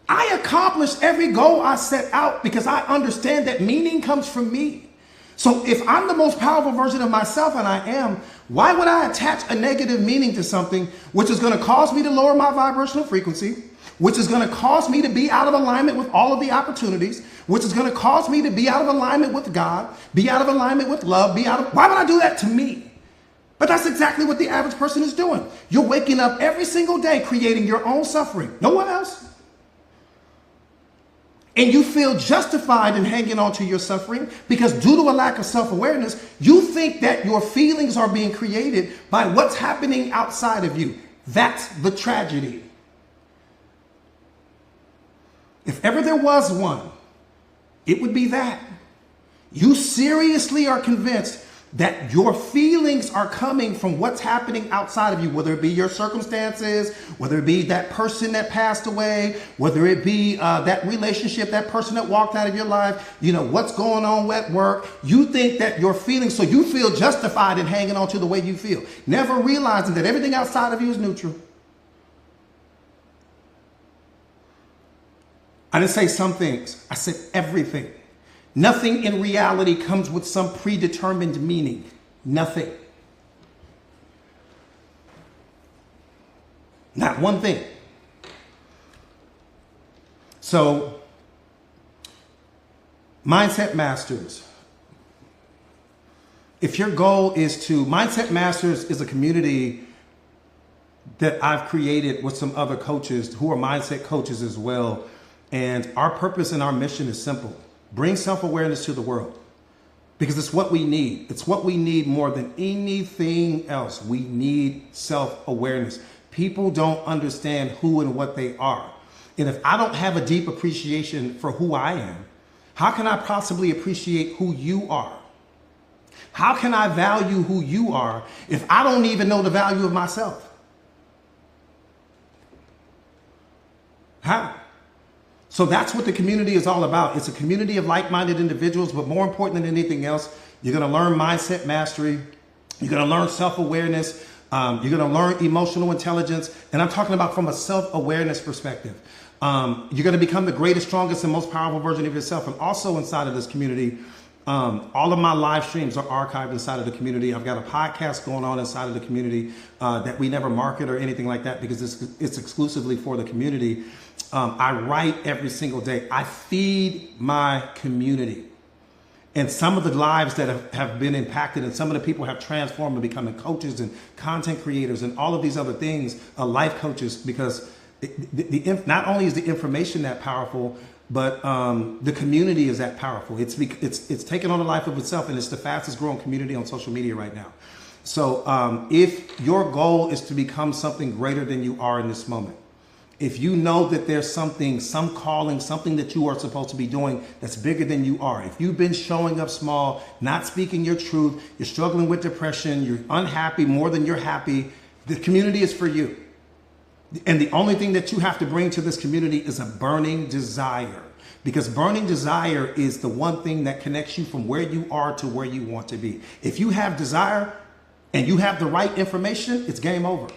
I accomplish every goal I set out because I understand that meaning comes from me. So if I'm the most powerful version of myself, and I am, why would I attach a negative meaning to something which is going to cause me to lower my vibrational frequency, which is going to cause me to be out of alignment with all of the opportunities, which is going to cause me to be out of alignment with God, be out of alignment with love, why would I do that to me? But that's exactly what the average person is doing. You're waking up every single day creating your own suffering, no one else. And you feel justified in hanging on to your suffering because, due to a lack of self-awareness, you think that your feelings are being created by what's happening outside of you. That's the tragedy. If ever there was one, it would be that. You seriously are convinced that your feelings are coming from what's happening outside of you, whether it be your circumstances, whether it be that person that passed away, whether it be that relationship, that person that walked out of your life, what's going on at work. You think that your feelings, so you feel justified in hanging on to the way you feel, never realizing that everything outside of you is neutral. I didn't say some things. I said everything. Nothing in reality comes with some predetermined meaning. Nothing. Not one thing. So, Mindset Masters. If your goal is Mindset Masters is a community that I've created with some other coaches who are mindset coaches as well. And our purpose and our mission is simple. Bring self-awareness to the world, because it's what we need. It's what we need more than anything else. We need self-awareness. People don't understand who and what they are. And if I don't have a deep appreciation for who I am, how can I possibly appreciate who you are? How can I value who you are if I don't even know the value of myself? How? So that's what the community is all about. It's a community of like-minded individuals, but more important than anything else, you're going to learn mindset mastery. You're going to learn self-awareness. You're going to learn emotional intelligence. And I'm talking about from a self-awareness perspective. You're going to become the greatest, strongest, and most powerful version of yourself. And also inside of this community, All of my live streams are archived inside of the community. I've got a podcast going on inside of the community that we never market or anything like that because it's exclusively for the community. I write every single day. I feed my community. And some of the lives that have been impacted and some of the people have transformed and becoming coaches and content creators and all of these other things, life coaches, because not only is the information that powerful, but the community is that powerful. It's taken on a life of itself, and it's the fastest growing community on social media right now. So if your goal is to become something greater than you are in this moment, if you know that there's something, some calling, something that you are supposed to be doing that's bigger than you are, if you've been showing up small, not speaking your truth, you're struggling with depression, you're unhappy more than you're happy, the community is for you. And the only thing that you have to bring to this community is a burning desire, because burning desire is the one thing that connects you from where you are to where you want to be. If you have desire and you have the right information, it's game over.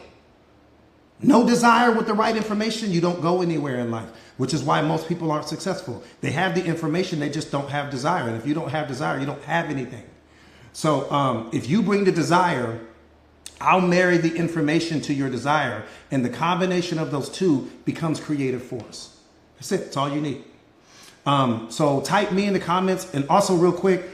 No desire with the right information, you don't go anywhere in life, which is why most people aren't successful. They have the information, they just don't have desire. And if you don't have desire, you don't have anything. So if you bring the desire, I'll marry the information to your desire, and the combination of those two becomes creative force. That's it. That's all you need. So type me in the comments. And also real quick,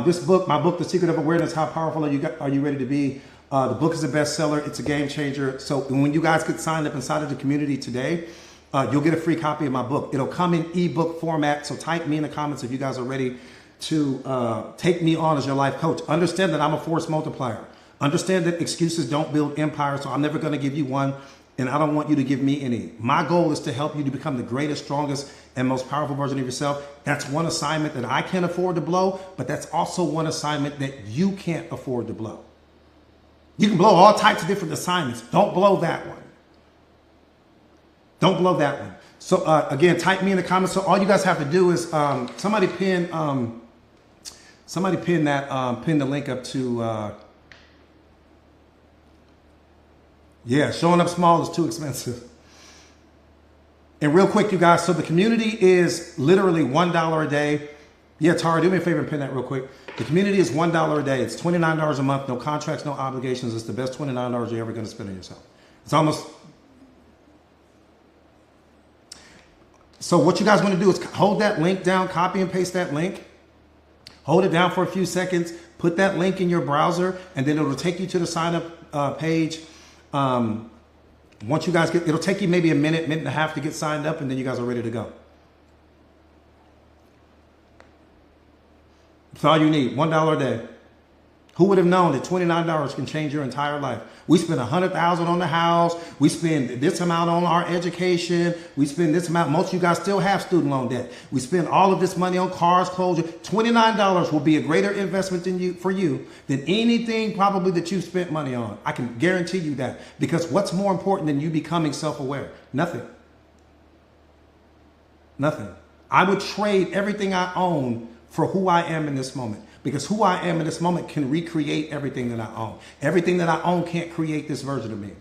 this book, my book, The Secret of Awareness, How Powerful Are You Ready to Be? The book is a bestseller. It's a game changer. So when you guys get signed up inside of the community today, you'll get a free copy of my book. It'll come in ebook format. So type me in the comments if you guys are ready to take me on as your life coach. Understand that I'm a force multiplier. Understand that excuses don't build empires, so I'm never going to give you one, and I don't want you to give me any. My goal is to help you to become the greatest, strongest, and most powerful version of yourself. That's one assignment that I can't afford to blow, but that's also one assignment that you can't afford to blow. You can blow all types of different assignments. Don't blow that one. Don't blow that one. So again, type me in the comments. So all you guys have to do is somebody pin the link up to. Yeah, showing up small is too expensive. And real quick, you guys, so the community is literally $1 a day. Yeah, Tara, do me a favor and pin that real quick. The community is $1 a day. It's $29 a month, no contracts, no obligations. It's the best $29 you're ever going to spend on yourself. It's almost... So what you guys want to do is hold that link down, copy and paste that link. Hold it down for a few seconds. Put that link in your browser, and then it'll take you to the sign up page. Once you guys it'll take you maybe a minute and a half to get signed up, and then you guys are ready to go. That's all you need. $1 a day. Who would have known that $29 can change your entire life? We spend $100,000 on the house. We spend this amount on our education. We spend this amount. Most of you guys still have student loan debt. We spend all of this money on cars, clothes. $29 will be a greater investment for you than anything probably that you've spent money on. I can guarantee you that, because what's more important than you becoming self-aware? Nothing. Nothing. I would trade everything I own for who I am in this moment. Because who I am in this moment can recreate everything that I own. Everything that I own can't create this version of me.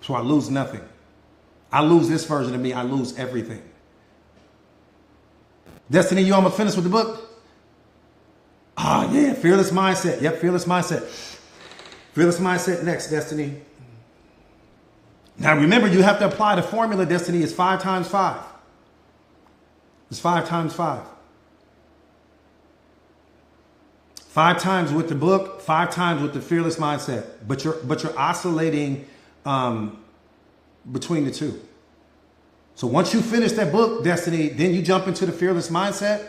So I lose nothing. I lose this version of me. I lose everything. Destiny, you almost finished with the book? Ah, yeah, Fearless Mindset. Yep, Fearless Mindset. Fearless Mindset next, Destiny. Now remember, you have to apply the formula, Destiny. It's 5 times 5. It's 5 times 5. 5 times with the book, 5 times with the Fearless Mindset. But you're oscillating between the two. So once you finish that book, Destiny, then you jump into the Fearless Mindset.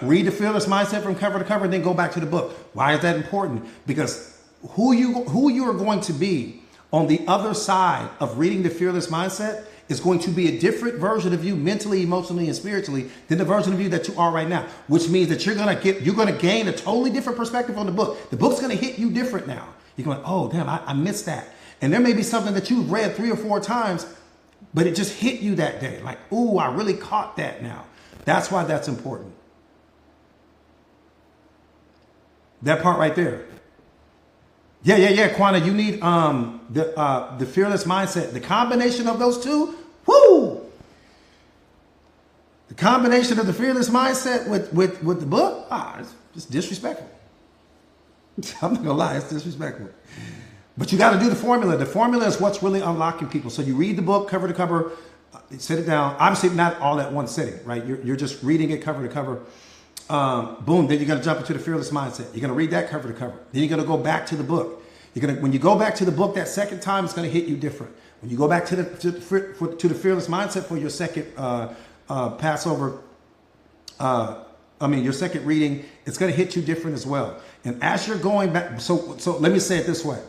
Read the Fearless Mindset from cover to cover, and then go back to the book. Why is that important? Because who you are going to be on the other side of reading the Fearless Mindset is going to be a different version of you mentally, emotionally, and spiritually than the version of you that you are right now, which means that you're going to gain a totally different perspective on the book. The book's going to hit you different now. You're going, oh, damn, I missed that. And there may be something that you've read 3 or 4 times, but it just hit you that day. Like, ooh, I really caught that now. That's why that's important. That part right there. Yeah, Quana, you need the Fearless Mindset. The combination of those two, whoo! The combination of the fearless mindset with the book, it's just disrespectful. I'm not gonna lie, it's disrespectful. But you got to do the formula. The formula is what's really unlocking people. So you read the book cover to cover, sit it down. Obviously, not all at one sitting, right? You're just reading it cover to cover. Boom. Then you're gonna jump into the fearless mindset. You're gonna read that cover to cover. Then you're gonna go back to the book. When you go back to the book that second time, it's gonna hit you different. When you go back to the fearless mindset for your second Passover, your second reading, it's going to hit you different as well. And as you're going back, so let me say it this way.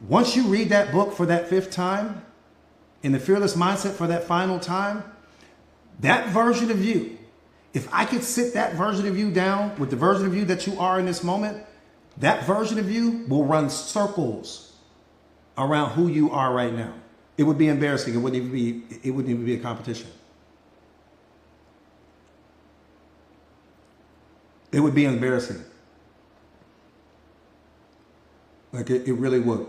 Once you read that book for that fifth time, in the fearless mindset for that final time, that version of you, if I could sit that version of you down with the version of you that you are in this moment, that version of you will run circles around who you are right now. It would be embarrassing. It wouldn't even be a competition. It would be embarrassing. Like it really would.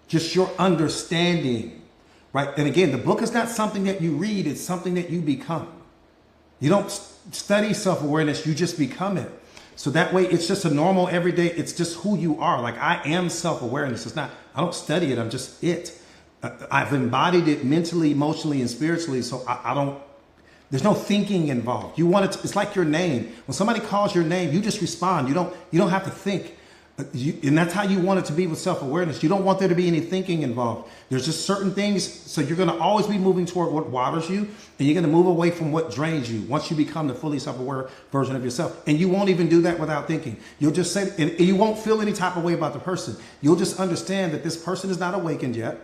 Just your understanding, right? And again, the book is not something that you read, it's something that you become. You don't study self-awareness, you just become it. So that way it's just a normal everyday, it's just who you are. Like I am self-awareness. It's not, I don't study it, I'm just it. I've embodied it mentally, emotionally, and spiritually, so I don't, there's no thinking involved. You want it. It's like your name. When somebody calls your name, you just respond. You don't have to think. And that's how you want it to be with self-awareness. You don't want there to be any thinking involved. There's just certain things. So you're going to always be moving toward what waters you, and you're going to move away from what drains you once you become the fully self-aware version of yourself. And you won't even do that without thinking. You'll just say, and you won't feel any type of way about the person. You'll just understand that this person is not awakened yet.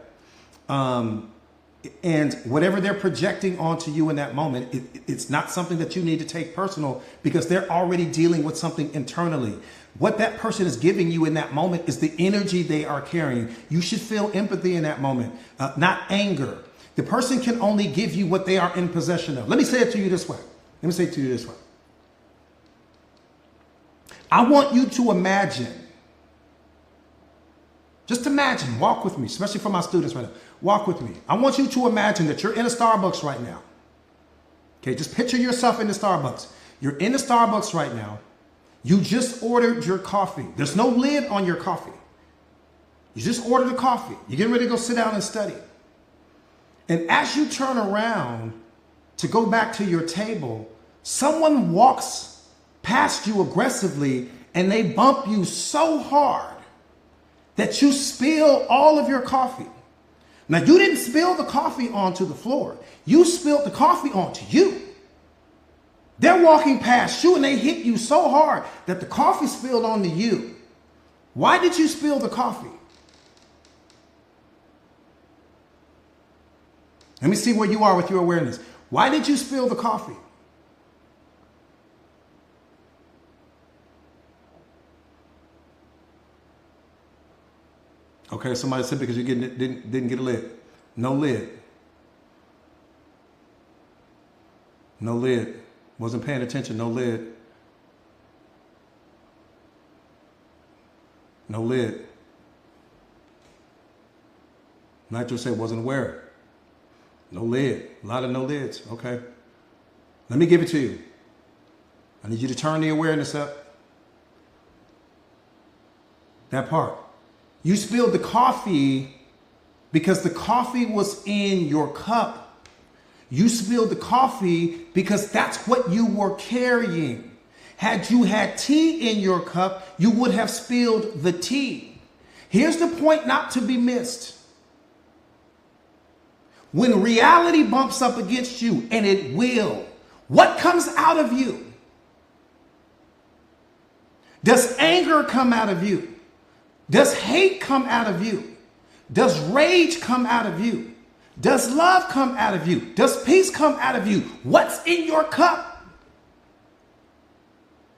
And whatever they're projecting onto you in that moment, it's not something that you need to take personal because they're already dealing with something internally. What that person is giving you in that moment is the energy they are carrying. You should feel empathy in that moment, not anger. The person can only give you what they are in possession of. Let me say it to you this way. I want you to imagine. Just imagine, walk with me, especially for my students right now. Walk with me. I want you to imagine that you're in a Starbucks right now. Okay, just picture yourself in the Starbucks. You're in the Starbucks right now. You just ordered your coffee. There's no lid on your coffee. You just ordered the coffee. You're getting ready to go sit down and study. And as you turn around to go back to your table, someone walks past you aggressively and they bump you so hard that you spill all of your coffee. Now, you didn't spill the coffee onto the floor. You spilled the coffee onto you. They're walking past you and they hit you so hard that the coffee spilled onto you. Why did you spill the coffee? Let me see where you are with your awareness. Why did you spill the coffee? Okay, somebody said because you didn't get a lid. No lid. No lid. Wasn't paying attention. No lid. No lid. Nitro said wasn't aware. No lid. A lot of no lids. Okay. Let me give it to you. I need you to turn the awareness up. That part. You spilled the coffee because the coffee was in your cup. You spilled the coffee because that's what you were carrying. Had you had tea in your cup, you would have spilled the tea. Here's the point not to be missed. When reality bumps up against you, and it will, what comes out of you? Does anger come out of you? Does hate come out of you? Does rage come out of you? Does love come out of you? Does peace come out of you? What's in your cup?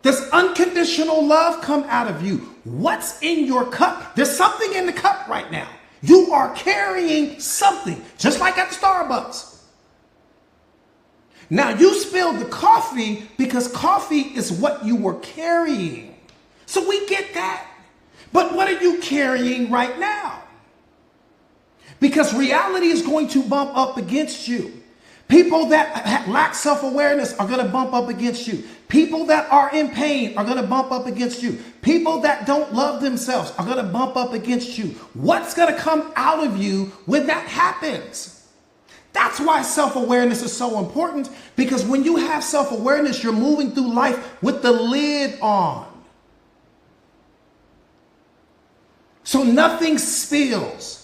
Does unconditional love come out of you? What's in your cup? There's something in the cup right now. You are carrying something, just like at the Starbucks. Now you spilled the coffee because coffee is what you were carrying. So we get that. But what are you carrying right now? Because reality is going to bump up against you. People that lack self-awareness are going to bump up against you. People that are in pain are going to bump up against you. People that don't love themselves are going to bump up against you. What's going to come out of you when that happens? That's why self-awareness is so important, because when you have self-awareness, you're moving through life with the lid on. So nothing spills.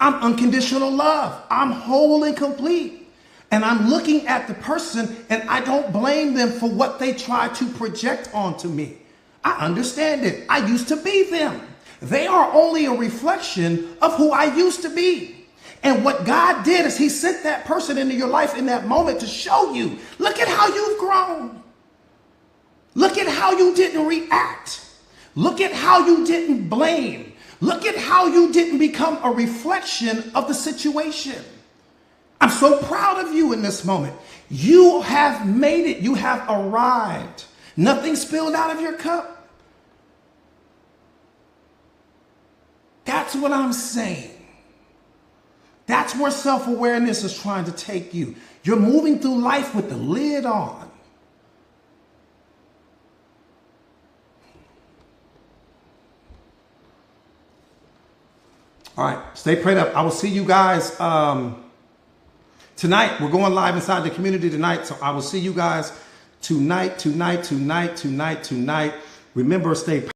I'm unconditional love. I'm whole and complete. And I'm looking at the person and I don't blame them for what they try to project onto me. I understand it. I used to be them. They are only a reflection of who I used to be. And what God did is he sent that person into your life in that moment to show you, look at how you've grown. Look at how you didn't react. Look at how you didn't blame. Look at how you didn't become a reflection of the situation. I'm so proud of you in this moment. You have made it. You have arrived. Nothing spilled out of your cup. That's what I'm saying. That's where self-awareness is trying to take you. You're moving through life with the lid on. All right, stay prayed up. I will see you guys tonight. We're going live inside the community tonight. So I will see you guys tonight. Remember, stay